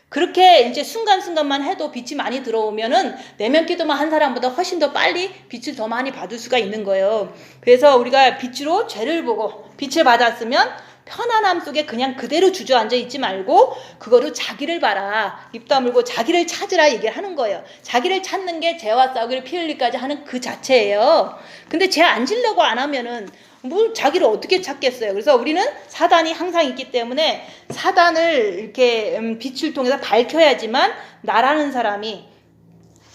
그렇게 이제 순간순간만 해도 빛이 많이 들어오면은 내면 기도만 한 사람보다 훨씬 더 빨리 빛을 더 많이 받을 수가 있는 거예요. 그래서 우리가 빛으로 죄를 보고 빛을 받았으면 편안함 속에 그냥 그대로 주저앉아 있지 말고 그거로 자기를 봐라, 입 다물고 자기를 찾으라 얘기를 하는 거예요. 자기를 찾는 게 죄와 싸우기를 피 흘리기까지 하는 그 자체예요. 근데 죄 안 지려고 안 하면은 뭘 자기를 어떻게 찾겠어요. 그래서 우리는 사단이 항상 있기 때문에 사단을 이렇게 빛을 통해서 밝혀야지만 나라는 사람이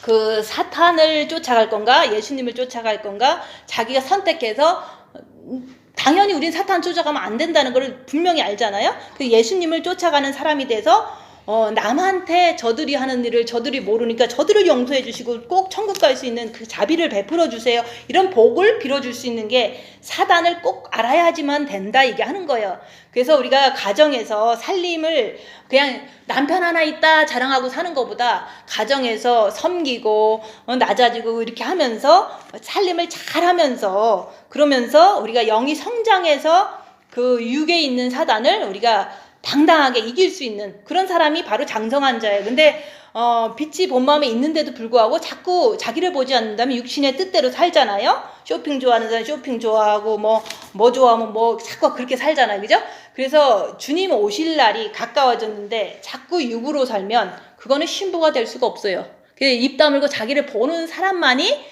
그 사탄을 쫓아갈 건가 예수님을 쫓아갈 건가 자기가 선택해서, 당연히 우린 사탄 쫓아가면 안 된다는 걸 분명히 알잖아요. 그 예수님을 쫓아가는 사람이 돼서 남한테 저들이 하는 일을 저들이 모르니까 저들을 용서해 주시고 꼭 천국 갈 수 있는 그 자비를 베풀어 주세요, 이런 복을 빌어줄 수 있는 게 사단을 꼭 알아야지만 된다 이게 하는 거예요. 그래서 우리가 가정에서 살림을 그냥 남편 하나 있다 자랑하고 사는 것보다 가정에서 섬기고 낮아지고 이렇게 하면서 살림을 잘하면서, 그러면서 우리가 영이 성장해서 그 육에 있는 사단을 우리가 당당하게 이길 수 있는 그런 사람이 바로 장성한 자예요. 근데 빛이 본 마음에 있는데도 불구하고 자꾸 자기를 보지 않는다면 육신의 뜻대로 살잖아요. 쇼핑 좋아하는 사람 쇼핑 좋아하고 뭐 좋아하면 뭐 자꾸 그렇게 살잖아요, 그죠? 그래서 주님 오실 날이 가까워졌는데 자꾸 육으로 살면 그거는 신부가 될 수가 없어요. 입 다물고 자기를 보는 사람만이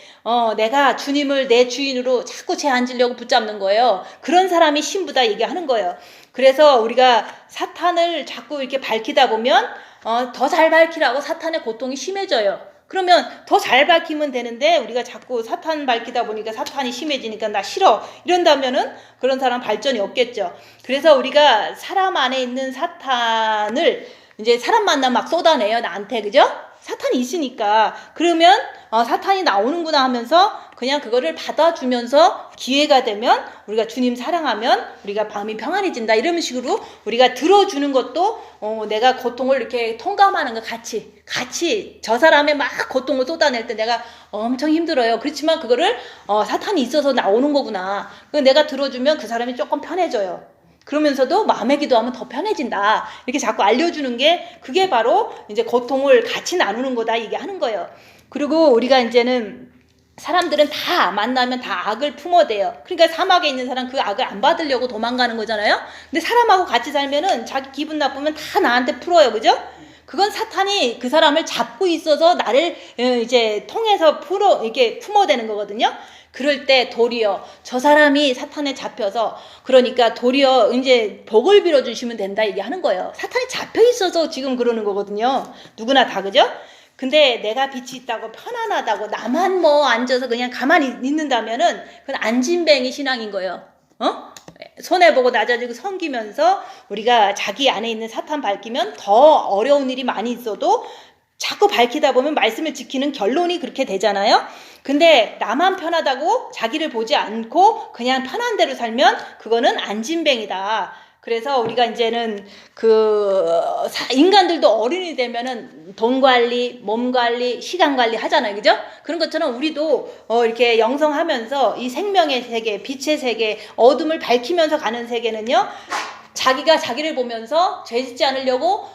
내가 주님을 내 주인으로 자꾸 죄 안 지려고 붙잡는 거예요. 그런 사람이 신부다 얘기하는 거예요. 그래서 우리가 사탄을 자꾸 이렇게 밝히다 보면 더 잘 밝히라고 사탄의 고통이 심해져요. 그러면 더 잘 밝히면 되는데 우리가 자꾸 사탄 밝히다 보니까 사탄이 심해지니까 나 싫어 이런다면은 그런 사람 발전이 없겠죠. 그래서 우리가 사람 안에 있는 사탄을 이제 사람 만나면 막 쏟아내요, 나한테, 그죠? 사탄이 있으니까. 그러면 사탄이 나오는구나 하면서 그냥 그거를 받아주면서 기회가 되면 우리가 주님 사랑하면 우리가 마음이 평안해진다 이런 식으로 우리가 들어주는 것도 내가 고통을 이렇게 통감하는 거 같이 저 사람의 막 고통을 쏟아낼 때 내가 엄청 힘들어요. 그렇지만 그거를 사탄이 있어서 나오는 거구나. 내가 들어주면 그 사람이 조금 편해져요. 그러면서도 마음의 기도하면 더 편해진다. 이렇게 자꾸 알려주는 게 그게 바로 이제 고통을 같이 나누는 거다 이게 하는 거예요. 그리고 우리가 이제는 사람들은 다 만나면 다 악을 품어대요. 그러니까 사막에 있는 사람 그 악을 안 받으려고 도망가는 거잖아요. 근데 사람하고 같이 살면은 자기 기분 나쁘면 다 나한테 풀어요, 그죠? 그건 사탄이 그 사람을 잡고 있어서 나를 이제 통해서 이렇게 품어대는 거거든요. 그럴 때 도리어 저 사람이 사탄에 잡혀서, 그러니까 도리어 이제 복을 빌어주시면 된다 얘기하는 거예요. 사탄이 잡혀 있어서 지금 그러는 거거든요. 누구나 다, 그죠? 근데 내가 빛이 있다고 편안하다고 나만 뭐 앉아서 그냥 가만히 있는다면은 그건 안진뱅이 신앙인 거예요. 손해보고 낮아지고 섬기면서 우리가 자기 안에 있는 사탄 밝히면 더 어려운 일이 많이 있어도 자꾸 밝히다 보면 말씀을 지키는 결론이 그렇게 되잖아요. 근데 나만 편하다고 자기를 보지 않고 그냥 편한 대로 살면 그거는 안진뱅이다. 그래서 우리가 이제는 인간들도 어른이 되면은 돈 관리, 몸 관리, 시간 관리 하잖아요. 그죠? 그런 것처럼 우리도 이렇게 영성하면서 이 생명의 세계, 빛의 세계, 어둠을 밝히면서 가는 세계는요, 자기가 자기를 보면서 죄 짓지 않으려고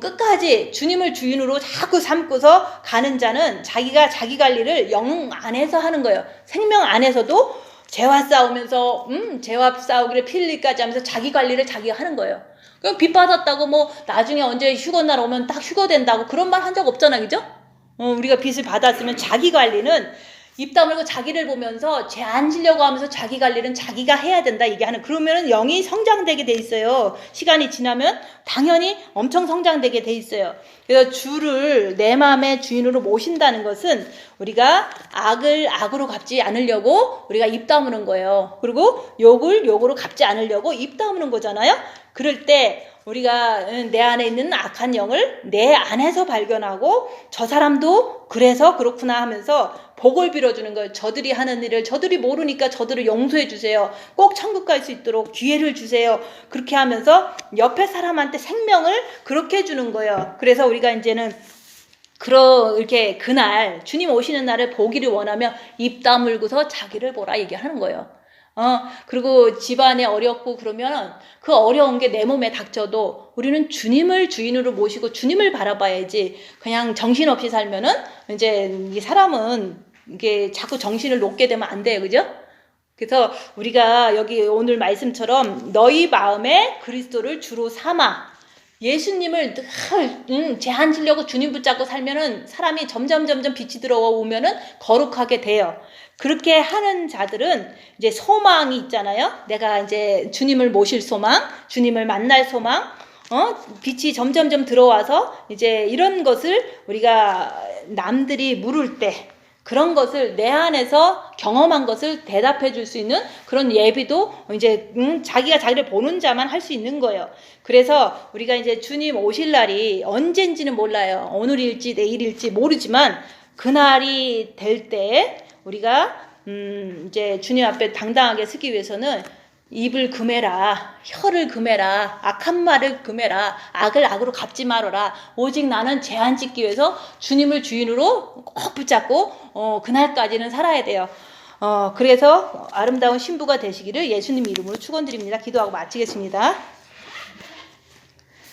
끝까지 주님을 주인으로 자꾸 삼고서 가는 자는 자기가 자기 관리를 영 안에서 하는 거예요. 생명 안에서도 죄와 싸우면서 죄와 싸우기를 피 흘리기까지 하면서 자기 관리를 자기가 하는 거예요. 그럼 빚 받았다고 뭐 나중에 언제 휴거날 오면 딱 휴거된다고 그런 말 한 적 없잖아, 그죠? 우리가 빚을 받았으면 자기 관리는 입 다물고 자기를 보면서 죄 안 지려고 하면서 자기 관리는 자기가 해야 된다 얘기하는, 그러면은 영이 성장되게 돼 있어요. 시간이 지나면 당연히 엄청 성장되게 돼 있어요. 그래서 주를 내 마음의 주인으로 모신다는 것은 우리가 악을 악으로 갚지 않으려고 우리가 입 다무는 거예요. 그리고 욕을 욕으로 갚지 않으려고 입 다무는 거잖아요. 그럴 때 우리가 내 안에 있는 악한 영을 내 안에서 발견하고 저 사람도 그래서 그렇구나 하면서 복을 빌어주는 거예요. 저들이 하는 일을 저들이 모르니까 저들을 용서해 주세요. 꼭 천국 갈 수 있도록 기회를 주세요. 그렇게 하면서 옆에 사람한테 생명을 그렇게 해주는 거예요. 그래서 우리가 이제는 이렇게 그날 주님 오시는 날을 보기를 원하며 입 다물고서 자기를 보라 얘기하는 거예요. 그리고 집안에 어렵고 그러면 그 어려운 게 내 몸에 닥쳐도 우리는 주님을 주인으로 모시고 주님을 바라봐야지, 그냥 정신없이 살면은 이제 이 사람은 이게 자꾸 정신을 놓게 되면 안 돼요. 그죠? 그래서 우리가 여기 오늘 말씀처럼 너희 마음에 그리스도를 주로 삼아 예수님을 늘 제한 지려고 주님 붙잡고 살면은 사람이 점점 빛이 들어오면은 거룩하게 돼요. 그렇게 하는 자들은 이제 소망이 있잖아요. 내가 이제 주님을 모실 소망, 주님을 만날 소망, 빛이 점점 들어와서 이제 이런 것을 우리가 남들이 물을 때 그런 것을 내 안에서 경험한 것을 대답해 줄 수 있는 그런 예비도 이제 자기가 자기를 보는 자만 할 수 있는 거예요. 그래서 우리가 이제 주님 오실 날이 언젠지는 몰라요. 오늘일지 내일일지 모르지만 그날이 될 때 우리가 이제 주님 앞에 당당하게 서기 위해서는 입을 금해라, 혀를 금해라, 악한 말을 금해라, 악을 악으로 갚지 말아라. 오직 나는 죄 안 짓기 위해서 주님을 주인으로 꼭 붙잡고 그날까지는 살아야 돼요. 그래서 아름다운 신부가 되시기를 예수님 이름으로 축원드립니다. 기도하고 마치겠습니다.